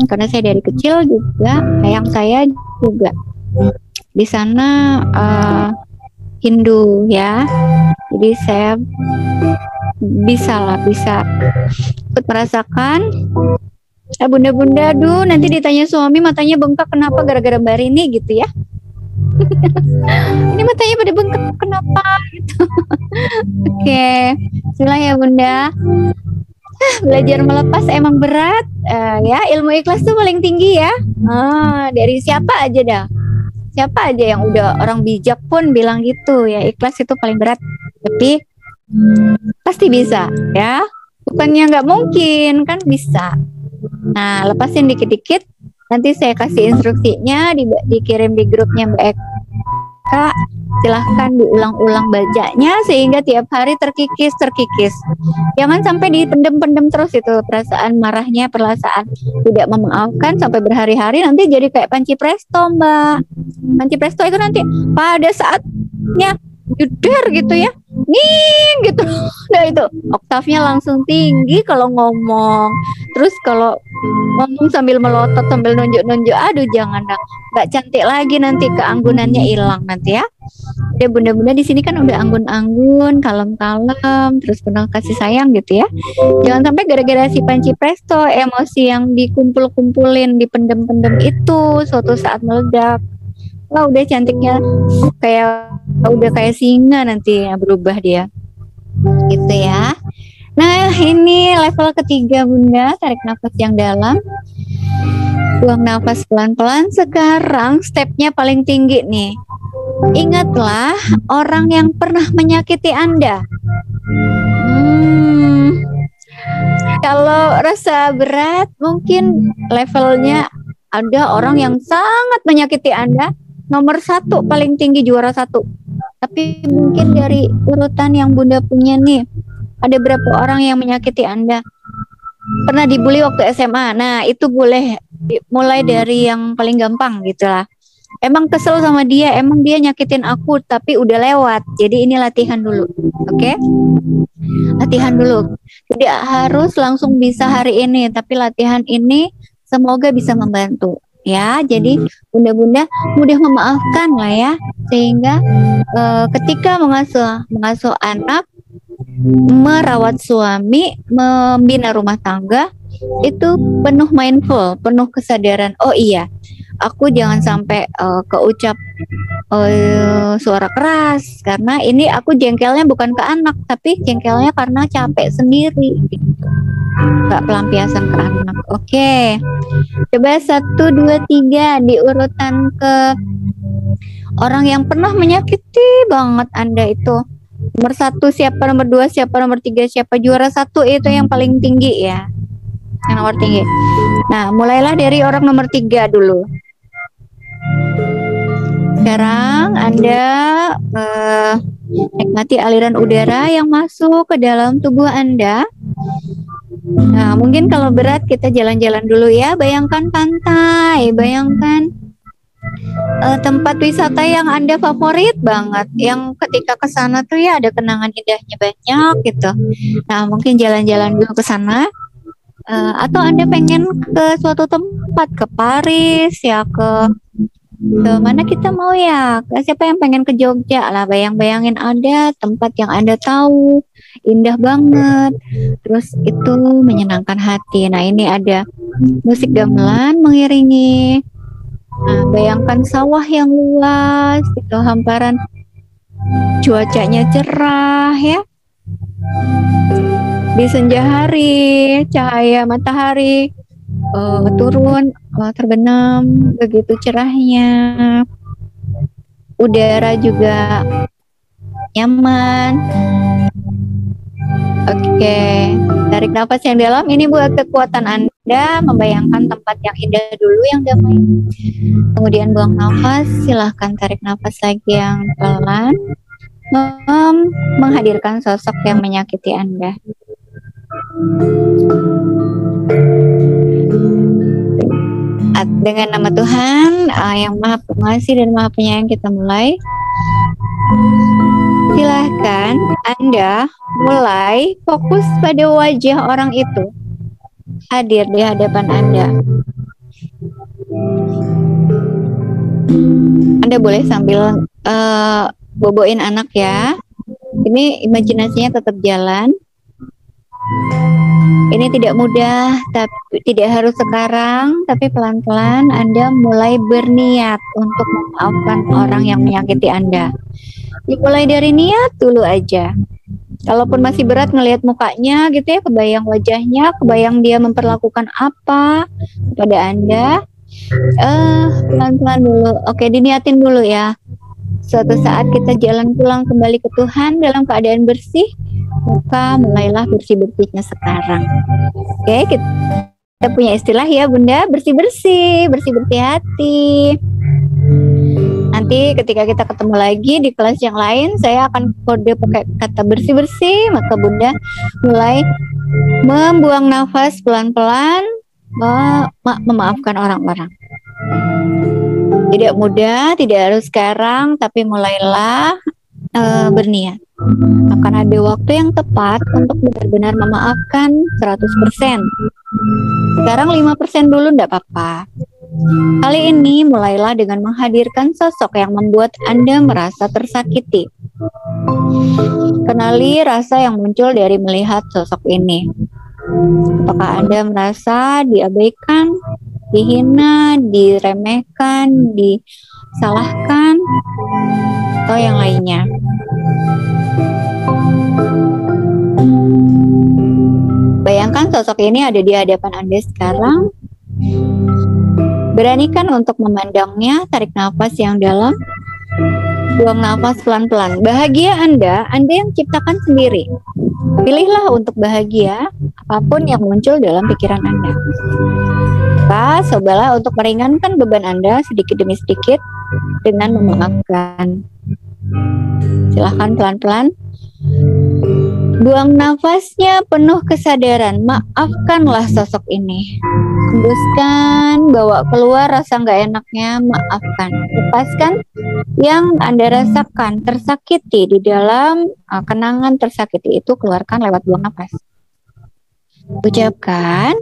karena saya dari kecil juga, ayang saya juga di sana Hindu ya. Jadi saya bisa ikut merasakan. Bunda-bunda, nanti ditanya suami matanya bengkak kenapa, gara-gara Mbak Rini gitu ya. Ini matanya pada bengkak kenapa gitu. Oke, bismillah ya Bunda. Belajar melepas emang berat ya. Ilmu ikhlas tuh paling tinggi ya. Dari siapa aja yang udah orang bijak pun bilang gitu ya, ikhlas itu paling berat, tapi pasti bisa ya. Bukannya nggak mungkin, kan bisa. Nah, lepasin dikit-dikit. Nanti saya kasih instruksinya, dikirim di grupnya Mbak Eka. Silahkan diulang-ulang bacanya sehingga tiap hari terkikis. Jangan sampai dipendem-pendem terus itu perasaan marahnya, perasaan tidak memaafkan sampai berhari-hari, nanti jadi kayak Panci Presto Mbak. Panci Presto itu nanti pada saatnya juder gitu ya, gitu. Nah itu oktavnya langsung tinggi kalau ngomong. Terus kalau ngomong sambil melotot, sambil nunjuk-nunjuk, aduh jangan dah, nggak cantik lagi, nanti keanggunannya hilang nanti ya. Ya bunda-bunda di sini kan udah anggun-anggun, kalem-kalem, terus penuh kasih sayang gitu ya. Jangan sampai gara-gara si Panci Presto emosi yang dikumpul-kumpulin, dipendem-pendem itu suatu saat meledak. Wah udah cantiknya udah kayak singa nanti ya, berubah dia gitu ya. Nah ini level ketiga Bunda, tarik nafas yang dalam, buang nafas pelan-pelan. Sekarang stepnya paling tinggi nih. Ingatlah orang yang pernah menyakiti Anda. Kalau rasa berat, mungkin levelnya ada orang yang sangat menyakiti Anda. Nomor 1 paling tinggi, juara 1. Tapi mungkin dari urutan yang Bunda punya nih, ada berapa orang yang menyakiti Anda? Pernah dibully waktu SMA. Nah, itu boleh mulai dari yang paling gampang gitu lah. Emang kesel sama dia, emang dia nyakitin aku, tapi udah lewat. Jadi ini latihan dulu, oke? Latihan dulu. Tidak harus langsung bisa hari ini, tapi latihan ini semoga bisa membantu. Ya, jadi bunda-bunda mudah memaafkan lah ya, sehingga ketika mengasuh anak, merawat suami, membina rumah tangga, itu penuh mindful, penuh kesadaran. Oh iya, aku jangan sampai keucap suara keras, karena ini aku jengkelnya bukan ke anak, tapi jengkelnya karena capek sendiri gitu. Gak pelampiasan ke anak. Oke, coba 1, 2, 3 di urutan ke orang yang pernah menyakiti banget Anda itu. Nomor 1 siapa, nomor 2 siapa, nomor 3 siapa, juara 1 itu yang paling tinggi ya, yang nomor tinggi. Nah, mulailah dari orang nomor 3 dulu. Sekarang Anda nikmati aliran udara yang masuk ke dalam tubuh Anda. Nah, mungkin kalau berat kita jalan-jalan dulu ya. Bayangkan pantai, bayangkan tempat wisata yang Anda favorit banget, yang ketika ke sana tuh ya ada kenangan indahnya banyak gitu. Nah, mungkin jalan-jalan dulu ke sana. Atau Anda pengen ke suatu tempat, ke Paris ya, ke mana kita mau ya? Siapa yang pengen ke Jogja lah? Bayang-bayangin ada tempat yang Anda tahu indah banget, terus itu menyenangkan hati. Nah, ini ada musik gamelan mengiringi. Nah, bayangkan sawah yang luas, itu hamparan, cuacanya cerah ya. Di senja hari, cahaya matahari turun, terbenam, begitu cerahnya. Udara juga nyaman. Oke, tarik nafas yang dalam. Ini buat kekuatan Anda, membayangkan tempat yang indah dulu, yang damai. Kemudian buang nafas, silahkan tarik nafas lagi yang pelan. Menghadirkan sosok yang menyakiti Anda. Dengan nama Tuhan yang Maha Pengasih dan Maha Penyayang, kita mulai. Silahkan Anda mulai fokus pada wajah orang itu hadir di hadapan Anda. Anda boleh sambil boboin anak ya. Ini imajinasinya tetap jalan. Ini tidak mudah, tapi tidak harus sekarang, tapi pelan-pelan Anda mulai berniat untuk memaafkan orang yang menyakiti Anda. Dimulai dari niat dulu aja. Kalaupun masih berat ngelihat mukanya gitu ya, kebayang wajahnya, kebayang dia memperlakukan apa kepada Anda, pelan-pelan dulu. Oke, diniatin dulu ya. Suatu saat kita jalan pulang kembali ke Tuhan dalam keadaan bersih, maka mulailah bersih-bersihnya sekarang. Oke, kita punya istilah ya Bunda, bersih-bersih, bersih-bersih hati. Nanti ketika kita ketemu lagi di kelas yang lain, saya akan kode pakai kata bersih-bersih, maka Bunda mulai membuang nafas pelan-pelan, memaafkan orang-orang. Tidak mudah, tidak harus sekarang, tapi mulailah berniat. Akan ada waktu yang tepat untuk benar-benar memaafkan 100%. Sekarang 5% dulu enggak apa-apa. Kali ini mulailah dengan menghadirkan sosok yang membuat Anda merasa tersakiti. Kenali rasa yang muncul dari melihat sosok ini. Apakah Anda merasa diabaikan, dihina, diremehkan, disalahkan, atau yang lainnya? Bayangkan sosok ini ada di hadapan Anda sekarang. Beranikan untuk memandangnya, tarik nafas yang dalam, buang nafas pelan-pelan. Bahagia Anda yang ciptakan sendiri. Pilihlah untuk bahagia apapun yang muncul dalam pikiran Anda. Cobalah untuk meringankan beban Anda sedikit demi sedikit dengan memaafkan. Silahkan pelan-pelan buang nafasnya penuh kesadaran. Maafkanlah sosok ini. Hembuskan, bawa keluar rasa nggak enaknya, maafkan. Lepaskan yang Anda rasakan tersakiti di dalam kenangan tersakiti itu, keluarkan lewat buang nafas. Ucapkan,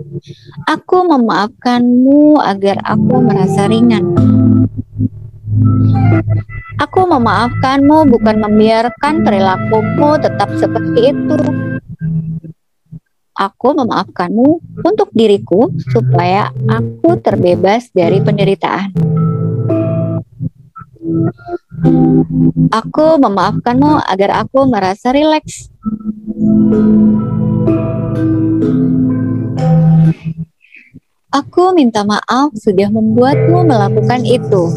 aku memaafkanmu agar aku merasa ringan. Aku memaafkanmu bukan membiarkan perilakumu tetap seperti itu. Aku memaafkanmu untuk diriku supaya aku terbebas dari penderitaan. Aku memaafkanmu agar aku merasa rileks. Aku minta maaf sudah membuatmu melakukan itu.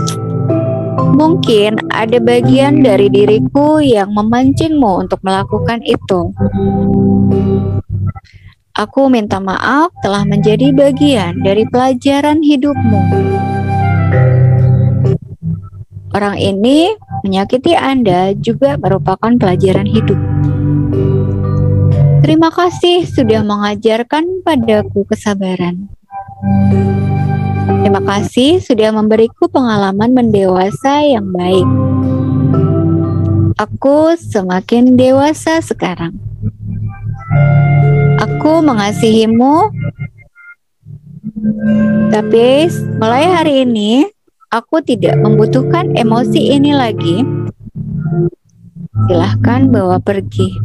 Mungkin ada bagian dari diriku yang memancingmu untuk melakukan itu. Aku minta maaf telah menjadi bagian dari pelajaran hidupmu. Orang ini menyakiti Anda juga merupakan pelajaran hidup. Terima kasih sudah mengajarkan padaku kesabaran. Terima kasih sudah memberiku pengalaman mendewasa yang baik. Aku semakin dewasa sekarang. Aku mengasihimu, tapi mulai hari ini aku tidak membutuhkan emosi ini lagi. Silahkan bawa pergi.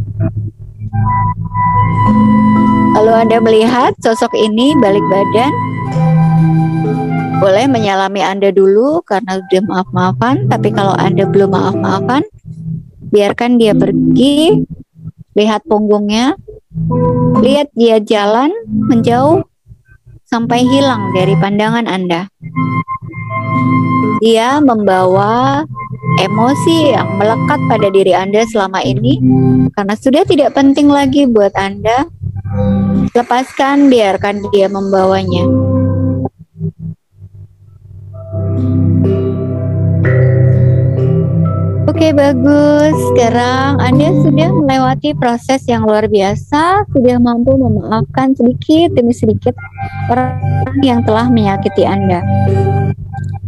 Lalu Anda melihat sosok ini balik badan. Boleh menyalami Anda dulu karena sudah maaf-maafan, tapi kalau Anda belum maaf-maafan, biarkan dia pergi. Lihat punggungnya, lihat dia jalan menjauh sampai hilang dari pandangan Anda. Dia membawa emosi yang melekat pada diri Anda selama ini karena sudah tidak penting lagi buat Anda. Lepaskan, biarkan dia membawanya. Oke, bagus. Sekarang Anda sudah melewati proses yang luar biasa, sudah mampu memaafkan sedikit demi sedikit orang yang telah menyakiti Anda.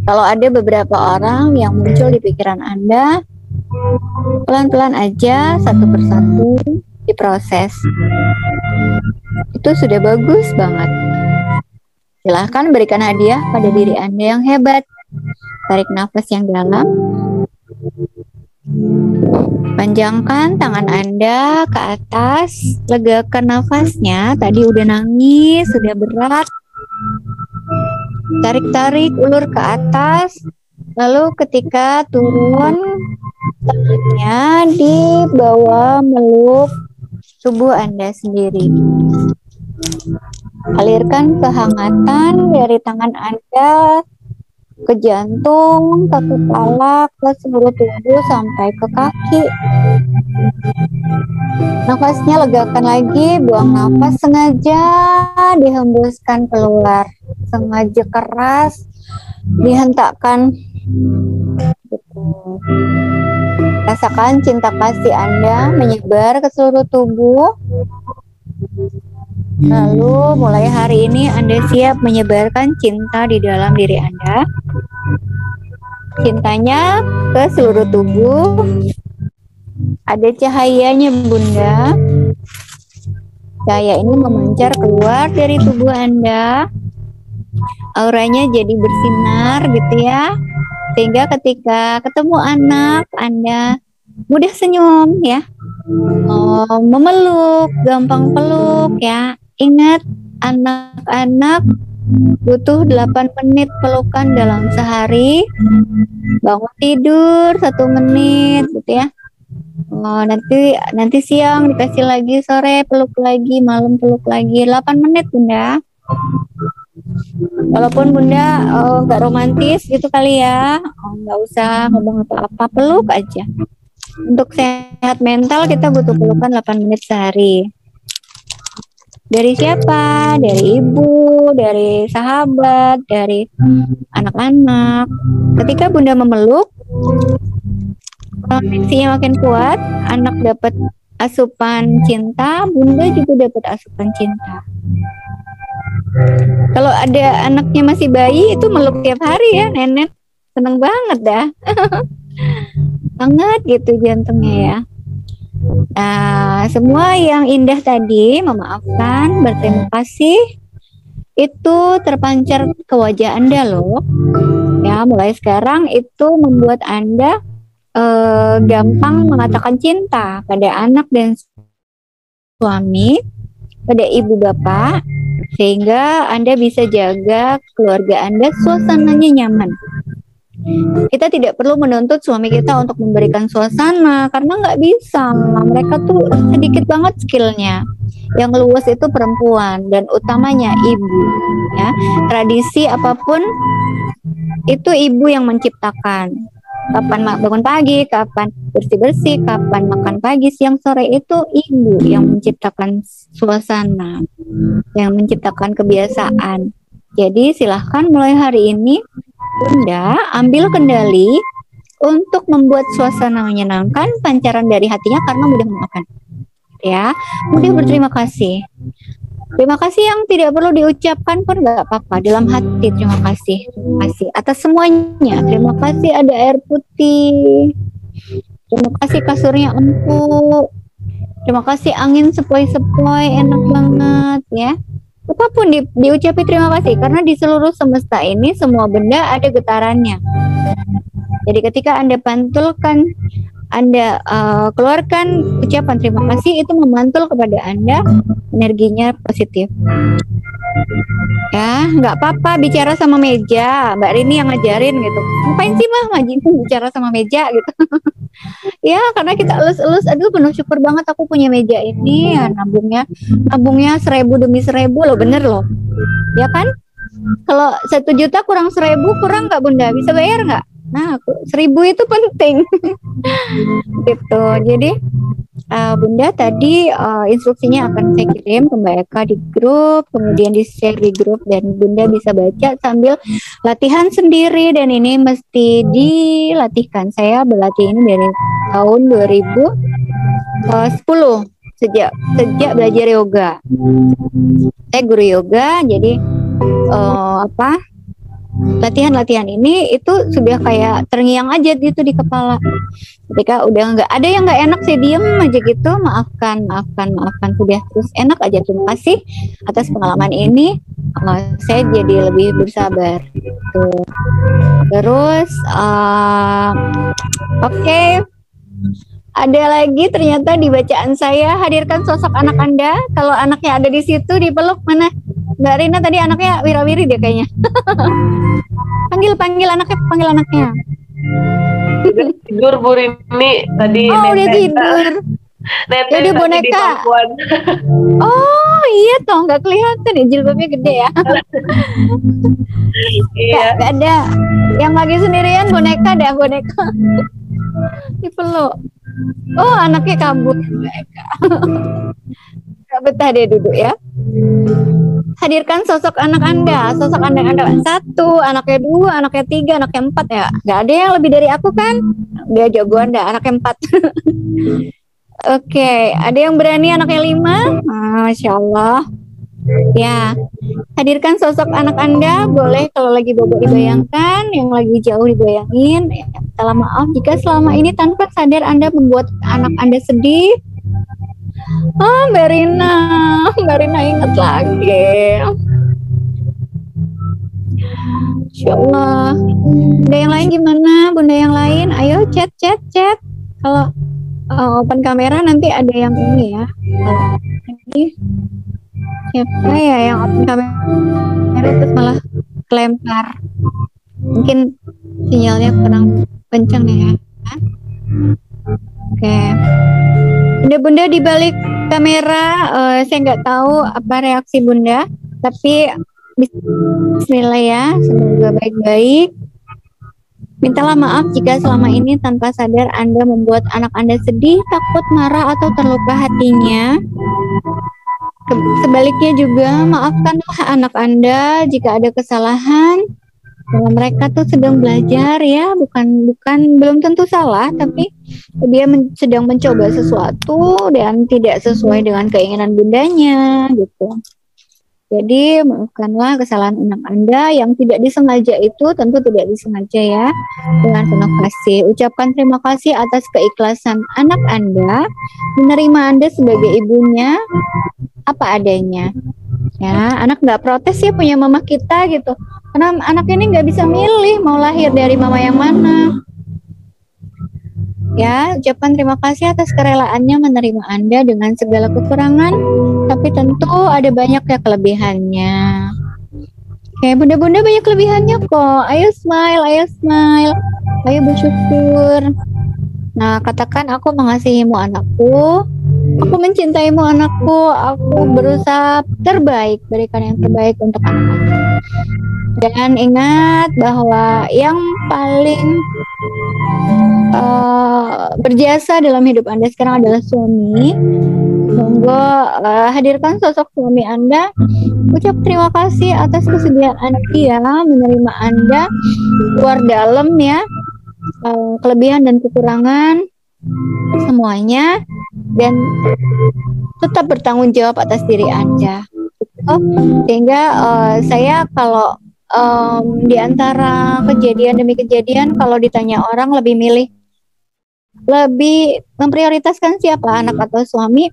Kalau ada beberapa orang yang muncul di pikiran Anda, pelan-pelan aja, satu persatu diproses. Itu sudah bagus banget. Silahkan berikan hadiah pada diri Anda yang hebat. Tarik nafas yang dalam. Panjangkan tangan Anda ke atas, legakan nafasnya. Tadi udah nangis, sudah berat. Tarik-tarik ulur ke atas. Lalu ketika turun, tangannya dibawa meluk tubuh Anda sendiri. Alirkan kehangatan dari tangan Anda ke jantung, ke kepala, ke seluruh tubuh sampai ke kaki. Nafasnya legakan lagi, buang nafas sengaja dihembuskan keluar, sengaja keras dihentakkan. Rasakan cinta kasih Anda menyebar ke seluruh tubuh. Lalu mulai hari ini Anda siap menyebarkan cinta di dalam diri Anda. Cintanya ke seluruh tubuh. Ada cahayanya, Bunda. Cahaya ini memancar keluar dari tubuh Anda. Auranya jadi bersinar gitu ya. Sehingga ketika ketemu anak, Anda mudah senyum ya. Memeluk, gampang peluk ya. Ingat, anak-anak butuh 8 menit pelukan dalam sehari. Bangun tidur 1 menit gitu ya. Nanti siang dikasih lagi, sore peluk lagi, malam peluk lagi. 8 menit Bunda. Walaupun Bunda nggak romantis gitu kali ya, nggak usah ngomong apa-apa, peluk aja. Untuk sehat mental kita butuh pelukan 8 menit sehari. Dari siapa? Dari ibu, dari sahabat, dari anak-anak. Ketika Bunda memeluk, koneksinya makin kuat, anak dapat asupan cinta, bunda juga dapat asupan cinta. Kalau ada anaknya masih bayi itu meluk tiap hari ya, nenek seneng banget dah. Banget gitu jantungnya ya. Nah, semua yang indah tadi, memaafkan, berterima kasih, itu terpancar ke wajah Anda loh. Ya, mulai sekarang itu membuat Anda gampang mengatakan cinta pada anak dan suami, pada ibu bapak, sehingga Anda bisa jaga keluarga Anda suasananya nyaman. Kita tidak perlu menuntut suami kita untuk memberikan suasana karena nggak bisa. Mereka tuh sedikit banget skillnya. Yang luas itu perempuan dan utamanya ibu. Ya, tradisi apapun itu ibu yang menciptakan. Kapan bangun pagi, kapan bersih-bersih, kapan makan pagi, siang, sore itu ibu yang menciptakan suasana, yang menciptakan kebiasaan. Jadi silahkan mulai hari ini Bunda ambil kendali untuk membuat suasana menyenangkan, pancaran dari hatinya karena mudah memaafkan. Ya, mudah berterima kasih. Terima kasih yang tidak perlu diucapkan pun nggak apa-apa. Dalam hati terima kasih atas semuanya. Terima kasih ada air putih. Terima kasih kasurnya empuk. Terima kasih angin sepoi-sepoi, enak banget ya. Apapun diucapi terima kasih karena di seluruh semesta ini semua benda ada getarannya. Jadi ketika Anda pantulkan, Anda keluarkan ucapan terima kasih, itu memantul kepada Anda energinya positif. Ya, nggak apa-apa bicara sama meja. Mbak Rini yang ngajarin gitu. Ngapain sih mah bicara sama meja gitu. Ya, karena kita elus-elus, aduh penuh syukur banget aku punya meja ini, ya, nabungnya 1000 demi 1000 loh, bener loh. Ya kan? Kalau 1 juta kurang 1000 kurang nggak Bunda? Bisa bayar nggak? Nah, 1000 itu penting. Gitu. Jadi Bunda tadi instruksinya akan saya kirim ke Mbak Eka di grup, kemudian di share di grup dan Bunda bisa baca sambil latihan sendiri dan ini mesti dilatihkan. Saya berlatih ini dari tahun 2010 sejak belajar yoga. Saya guru yoga, jadi latihan-latihan ini itu sudah kayak terngiang aja gitu di kepala. Ketika udah nggak ada yang nggak enak, saya diem aja gitu, maafkan sudah, terus enak aja. Terima kasih atas pengalaman ini, saya jadi lebih bersabar gitu. Terus oke. Ada lagi ternyata di bacaan saya, hadirkan sosok anak Anda. Kalau anaknya ada di situ, dipeluk mana? Mbak Rina tadi anaknya wirawiri dia kayaknya. panggil anaknya. Tidur Bu Rini tadi. Oh, udah tidur. Jadi boneka. Oh iya toh, nggak kelihatan ya, jilbabnya gede ya. Iya. Gak ada. Yang lagi sendirian boneka. Dipeluk. Oh, anaknya kabur. Gak betah dia duduk ya. Hadirkan sosok anak Anda. Sosok anak Anda 1, anaknya 2, anaknya 3, anaknya 4 ya. Gak ada yang lebih dari aku kan? Dia jagoan dah, anaknya 4. Oke, ada yang berani anaknya 5? Masya Allah. Ya, hadirkan sosok anak Anda. Boleh kalau lagi bobo dibayangkan, yang lagi jauh dibayangin. Minta maaf jika selama ini tanpa sadar Anda membuat anak Anda sedih. Mbak Rina ingat lagi. Insya Allah. Bunda yang lain gimana? Bunda yang lain, ayo chat. Kalau open kamera nanti ada yang ini ya. Ini siapa ya yang open kamera terus malah kelempar? Mungkin sinyalnya kurang kencang ya. Oke. Bunda di balik kamera, saya nggak tahu apa reaksi Bunda, tapi bismillah ya, semoga baik-baik. Mintalah maaf jika selama ini tanpa sadar Anda membuat anak Anda sedih, takut, marah, atau terluka hatinya. Sebaliknya juga, maafkanlah anak Anda jika ada kesalahan. Kalau mereka tuh sedang belajar ya, bukan belum tentu salah, tapi dia sedang mencoba sesuatu dan tidak sesuai dengan keinginan bundanya gitu. Jadi maafkanlah kesalahan anak Anda yang tidak disengaja, itu tentu tidak disengaja ya. Dengan penuh kasih, ucapkan terima kasih atas keikhlasan anak Anda menerima Anda sebagai ibunya apa adanya. Ya, anak nggak protes ya punya mama kita gitu. Karena anak ini nggak bisa milih mau lahir dari mama yang mana. Ya, ucapkan terima kasih atas kerelaannya menerima Anda dengan segala kekurangan, tapi tentu ada banyak ya kelebihannya. Oke, bunda-bunda banyak kelebihannya kok. Ayo smile, ayo bersyukur. Nah, katakan aku mengasihimu anakku, aku mencintaimu anakku, aku berusaha terbaik, berikan yang terbaik untuk anak-anak. Dan ingat bahwa yang paling berjasa dalam hidup Anda sekarang adalah suami. Monggo hadirkan sosok suami Anda. Ucap terima kasih atas kesediaan dia menerima Anda luar dalam ya, kelebihan dan kekurangan semuanya, dan tetap bertanggung jawab atas diri Anda. Sehingga saya kalau di antara kejadian demi kejadian, kalau ditanya orang lebih memprioritaskan siapa, anak atau suami,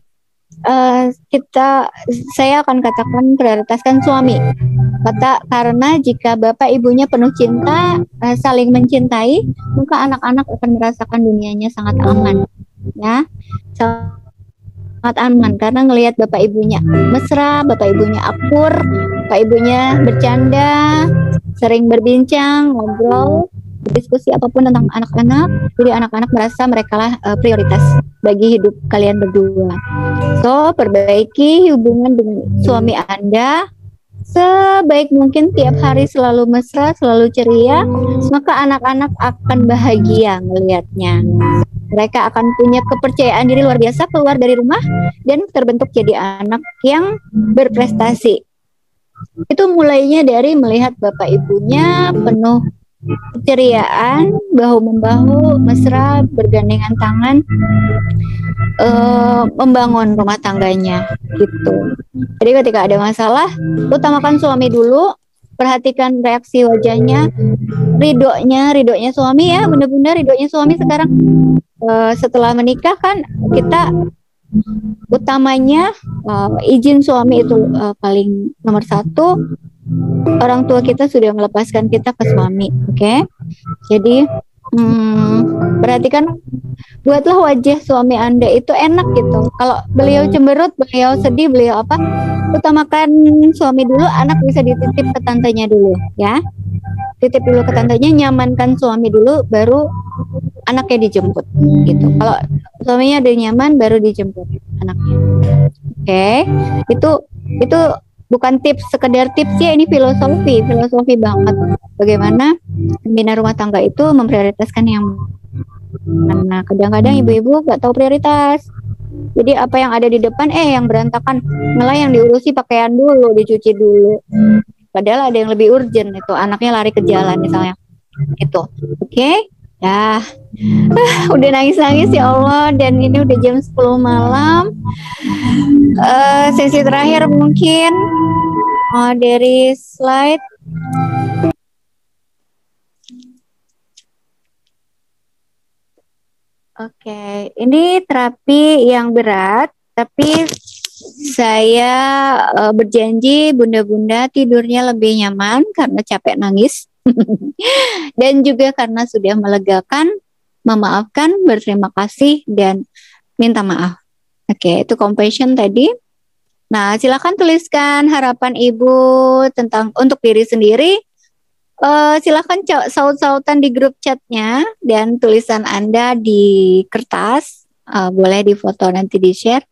saya akan katakan prioritaskan suami. Karena jika bapak ibunya penuh cinta, saling mencintai, maka anak-anak akan merasakan dunianya sangat aman, ya, sangat aman karena ngelihat bapak ibunya mesra, bapak ibunya akur, bapak ibunya bercanda, sering berbincang, ngobrol, berdiskusi apapun tentang anak-anak. Jadi anak-anak merasa mereka lah prioritas bagi hidup kalian berdua. So, perbaiki hubungan dengan suami Anda sebaik mungkin, tiap hari selalu mesra, selalu ceria, maka anak-anak akan bahagia melihatnya. Mereka akan punya kepercayaan diri luar biasa keluar dari rumah dan terbentuk jadi anak yang berprestasi. Itu mulainya dari melihat bapak ibunya penuh keceriaan, bahu-membahu, mesra, bergandengan tangan, membangun rumah tangganya gitu. Jadi ketika ada masalah, utamakan suami dulu, perhatikan reaksi wajahnya, ridhonya suami ya, benar-benar ridhonya suami sekarang. Setelah menikah kan kita utamanya izin suami itu paling nomor satu. Orang tua kita sudah melepaskan kita ke suami, oke? Jadi perhatikan, buatlah wajah suami Anda itu enak gitu. Kalau beliau cemberut, beliau sedih, beliau apa, utamakan suami dulu, anak bisa dititip ke tantenya dulu ya. Titip dulu ke tantenya, nyamankan suami dulu, baru anaknya dijemput gitu. Kalau suaminya udah nyaman, baru dijemput anaknya. Oke? Itu bukan tips, sekedar tips ya, ini filosofi banget. Bagaimana membina rumah tangga itu memprioritaskan yang mana. Kadang-kadang ibu-ibu gak tahu prioritas. Jadi apa yang ada di depan yang berantakan, malah yang diurusi pakaian dulu, dicuci dulu. Padahal ada yang lebih urgent, itu anaknya lari ke jalan misalnya. Itu. Oke? Ya. Udah nangis-nangis ya Allah, dan ini udah jam 10 malam. Sesi terakhir mungkin dari slide. Oke, ini terapi yang berat, tapi saya berjanji bunda-bunda tidurnya lebih nyaman karena capek nangis. Dan juga karena sudah melegakan, memaafkan, berterima kasih, dan minta maaf. Oke, itu compassion tadi. Nah, silakan tuliskan harapan ibu untuk diri sendiri. Silakan saut-sautan di grup chatnya, dan tulisan Anda di kertas, boleh difoto nanti di share.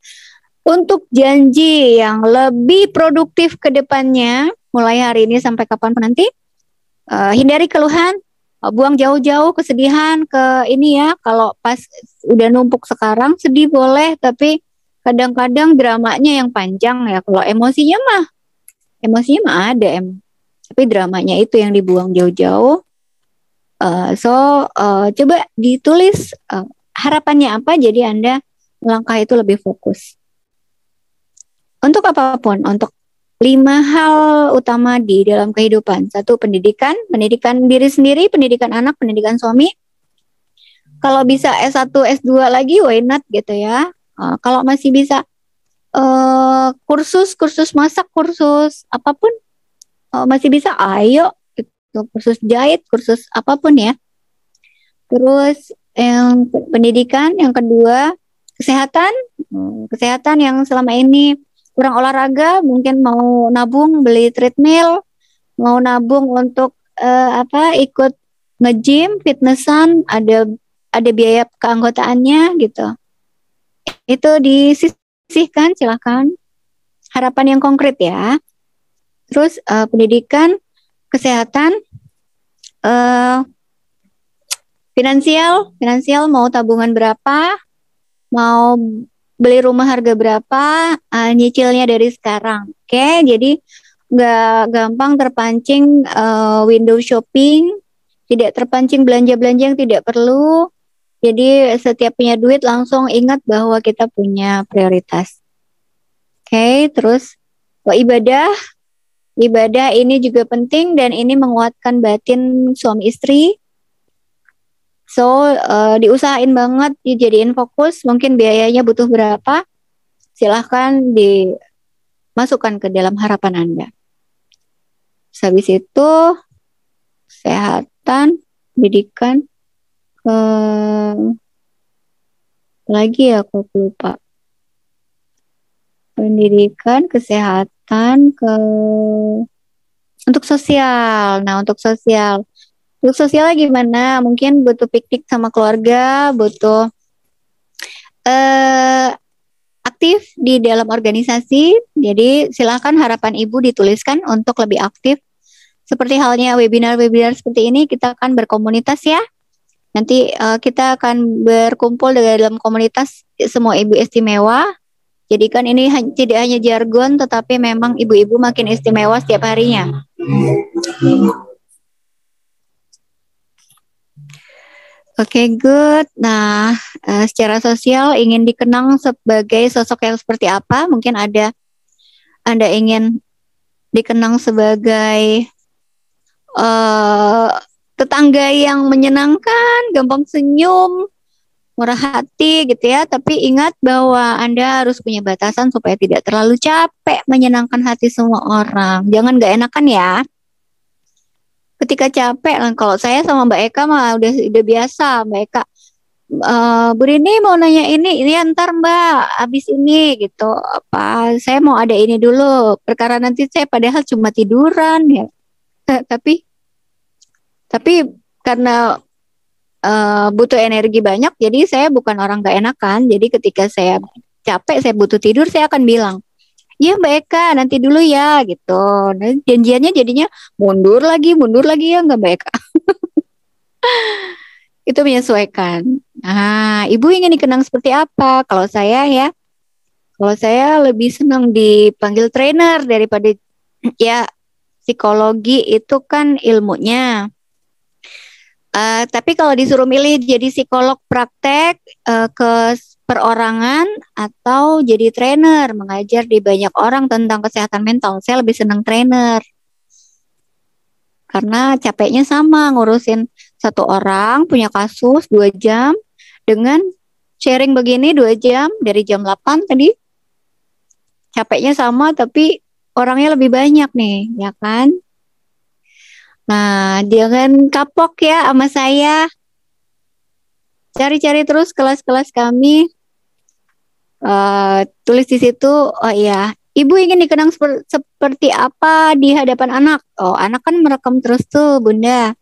Untuk janji yang lebih produktif ke depannya, mulai hari ini sampai kapanpun nanti, hindari keluhan, buang jauh-jauh kesedihan ke ini ya. Kalau pas udah numpuk sekarang, sedih boleh, tapi kadang-kadang dramanya yang panjang ya. Kalau emosinya mah ada Tapi dramanya itu yang dibuang jauh-jauh. Coba ditulis harapannya apa, jadi Anda melangkah itu lebih fokus. Untuk apapun, untuk 5 hal utama di dalam kehidupan. 1, pendidikan diri sendiri, pendidikan anak, pendidikan suami. Kalau bisa S1, S2 lagi, why not gitu ya. Kalau masih bisa kursus masak, kursus apapun, masih bisa, ayo gitu. Kursus jahit, kursus apapun ya. Terus yang pendidikan, yang kedua kesehatan yang selama ini kurang olahraga, mungkin mau nabung beli treadmill, mau nabung untuk ikut nge-gym, fitnessan, ada biaya keanggotaannya gitu. Itu disisihkan, silakan. Harapan yang konkret ya. Terus pendidikan, kesehatan, finansial mau tabungan berapa, mau beli rumah harga berapa, nyicilnya dari sekarang. Oke, jadi nggak gampang terpancing window shopping, tidak terpancing belanja-belanja yang tidak perlu. Jadi setiap punya duit langsung ingat bahwa kita punya prioritas. Oke, terus ibadah ini juga penting dan ini menguatkan batin suami istri. So, diusahain banget, dijadiin fokus. Mungkin biayanya butuh berapa, silahkan dimasukkan ke dalam harapan Anda. Habis itu, kesehatan, pendidikan, lagi ya aku lupa. Pendidikan, kesehatan, untuk sosial. Nah, untuk sosialnya gimana? Mungkin butuh piknik sama keluarga, butuh aktif di dalam organisasi. Jadi silakan harapan Ibu dituliskan untuk lebih aktif. Seperti halnya webinar-webinar seperti ini, kita akan berkomunitas ya. Nanti kita akan berkumpul dalam komunitas semua ibu istimewa. Jadi kan ini tidak hanya jargon, tetapi memang ibu-ibu makin istimewa setiap harinya. Oke, good. Nah, secara sosial ingin dikenang sebagai sosok yang seperti apa? Mungkin Anda ingin dikenang sebagai tetangga yang menyenangkan, gampang senyum, murah hati gitu ya. Tapi ingat bahwa Anda harus punya batasan supaya tidak terlalu capek menyenangkan hati semua orang. Jangan gak enakan ya. Ketika capek, kalau saya sama Mbak Eka mah udah biasa. Mbak Eka, Bu Rini mau nanya ini ntar Mbak, habis ini gitu. Saya mau ada ini dulu. Perkara nanti saya padahal cuma tiduran ya. Tapi karena butuh energi banyak, jadi saya bukan orang gak enakan. Jadi ketika saya capek, saya butuh tidur, saya akan bilang, iya Mbak Eka, nanti dulu ya gitu. Nah, janjiannya jadinya mundur lagi ya nggak Mbak Eka. Itu menyesuaikan. Nah, Ibu ingin dikenang seperti apa? Kalau saya lebih senang dipanggil trainer daripada ya psikologi itu kan ilmunya. Tapi kalau disuruh milih jadi psikolog praktek ke perorangan atau jadi trainer mengajar di banyak orang tentang kesehatan mental, saya lebih senang trainer karena capeknya sama, ngurusin satu orang punya kasus 2 jam dengan sharing begini 2 jam dari jam 8 tadi, capeknya sama tapi orangnya lebih banyak nih, ya kan? Nah, jangan kapok ya sama saya. Cari-cari terus kelas-kelas kami. Tulis di situ, oh iya, Ibu ingin dikenang seperti apa di hadapan anak? Oh, anak kan merekam terus tuh, Bunda.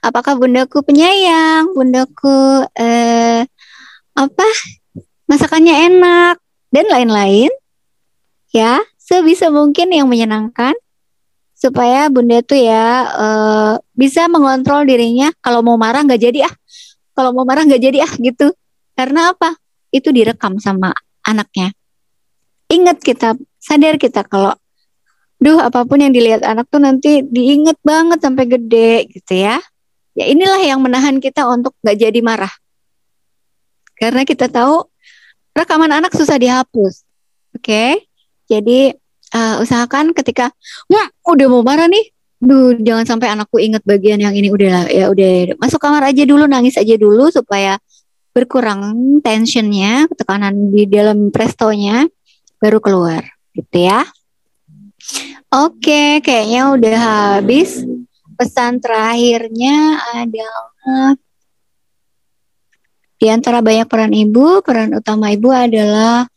Apakah bundaku penyayang? Bundaku masakannya enak dan lain-lain? Ya, sebisa mungkin yang menyenangkan supaya Bunda tuh ya bisa mengontrol dirinya. Kalau mau marah nggak jadi gitu. Karena apa? Itu direkam sama anaknya. Ingat sadar kita kalau Duh, apapun yang dilihat anak tuh nanti diinget banget sampai gede gitu ya. Ya inilah yang menahan kita untuk nggak jadi marah. Karena kita tahu rekaman anak susah dihapus. Oke? Jadi usahakan ketika udah mau marah nih, duh jangan sampai anakku inget bagian yang ini, udahlah ya udah masuk kamar aja dulu, nangis aja dulu supaya berkurang tensionnya, tekanan di dalam prestonya, baru keluar gitu ya. Oke, kayaknya udah habis. Pesan terakhirnya adalah di antara banyak peran ibu, peran utama ibu adalah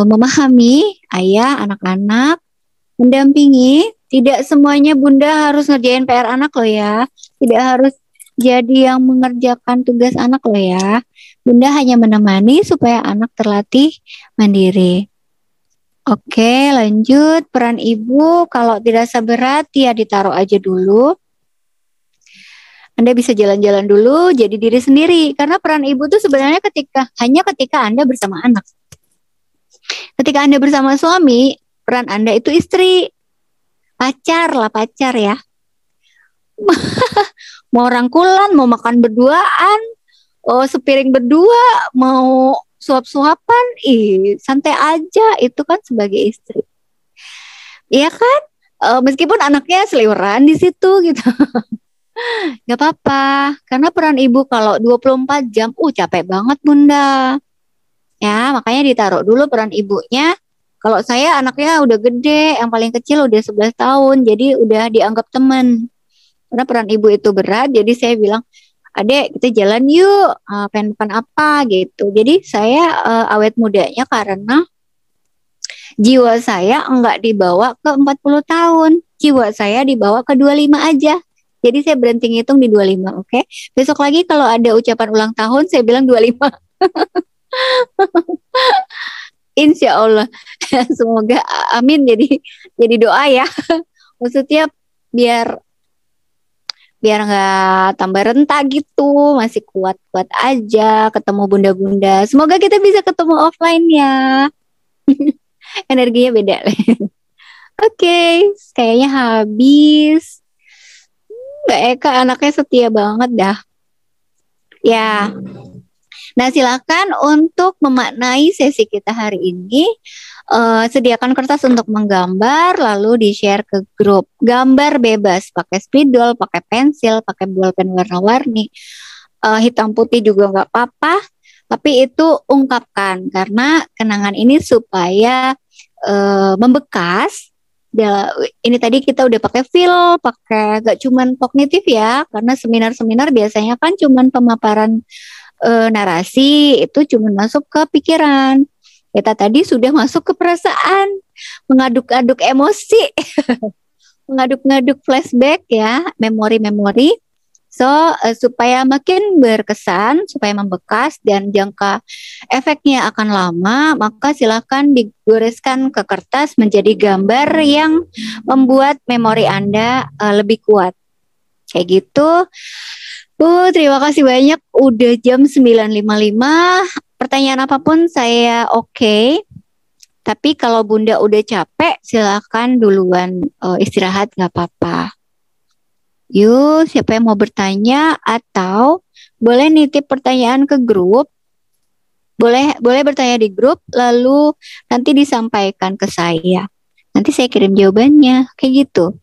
memahami ayah, anak-anak, mendampingi. Tidak semuanya bunda harus ngerjain PR anak loh ya. Tidak harus jadi yang mengerjakan tugas anak loh ya. Bunda hanya menemani supaya anak terlatih mandiri. Oke, lanjut. Peran ibu kalau dirasa berat ya ditaruh aja dulu. Anda bisa jalan-jalan dulu, jadi diri sendiri. Karena peran ibu tuh sebenarnya hanya ketika Anda bersama anak. Ketika Anda bersama suami, peran Anda itu istri. Pacar ya. Mau rangkulan, mau makan berduaan, sepiring berdua, mau suap-suapan, santai aja. Itu kan sebagai istri. Iya kan? Meskipun anaknya seliweran di situ gitu. Gak apa-apa, karena peran ibu kalau 24 jam, capek banget bunda. Ya, makanya ditaruh dulu peran ibunya. Kalau saya anaknya udah gede, yang paling kecil udah 11 tahun, jadi udah dianggap teman. Karena peran ibu itu berat, jadi saya bilang, adek kita jalan yuk, pengen apa gitu. Jadi saya awet mudanya karena jiwa saya enggak dibawa ke 40 tahun. Jiwa saya dibawa ke 25 aja. Jadi saya berhenti ngitung di 25, oke? Besok lagi kalau ada ucapan ulang tahun, saya bilang 25. Insya Allah. Semoga amin jadi doa ya. Maksudnya biar nggak tambah renta gitu, masih kuat-kuat aja ketemu bunda-bunda. Semoga kita bisa ketemu offline ya. Energinya beda. Oke, kayaknya habis. Mbak Eka anaknya setia banget dah. Ya. Nah, silakan untuk memaknai sesi kita hari ini. Sediakan kertas untuk menggambar, lalu di-share ke grup. Gambar bebas, pakai spidol, pakai pensil, pakai bolpen warna-warni. Hitam putih juga nggak apa-apa. Tapi itu ungkapkan, karena kenangan ini supaya membekas. Ini tadi kita udah pakai feel, pakai gak cuman kognitif ya, karena seminar-seminar biasanya kan cuman pemaparan narasi, itu cuman masuk ke pikiran. Kita tadi sudah masuk ke perasaan, mengaduk-aduk emosi, mengaduk-ngaduk flashback ya, memori-memori. So, supaya makin berkesan, supaya membekas dan jangka efeknya akan lama, maka silakan digoreskan ke kertas menjadi gambar yang membuat memori Anda lebih kuat. Kayak gitu. Terima kasih banyak. Udah jam 9.55. Pertanyaan apapun saya oke. Tapi kalau bunda udah capek, silakan duluan istirahat, gak apa-apa. Yuk, siapa yang mau bertanya atau boleh nitip pertanyaan ke grup. Boleh bertanya di grup, lalu nanti disampaikan ke saya. Nanti saya kirim jawabannya, kayak gitu.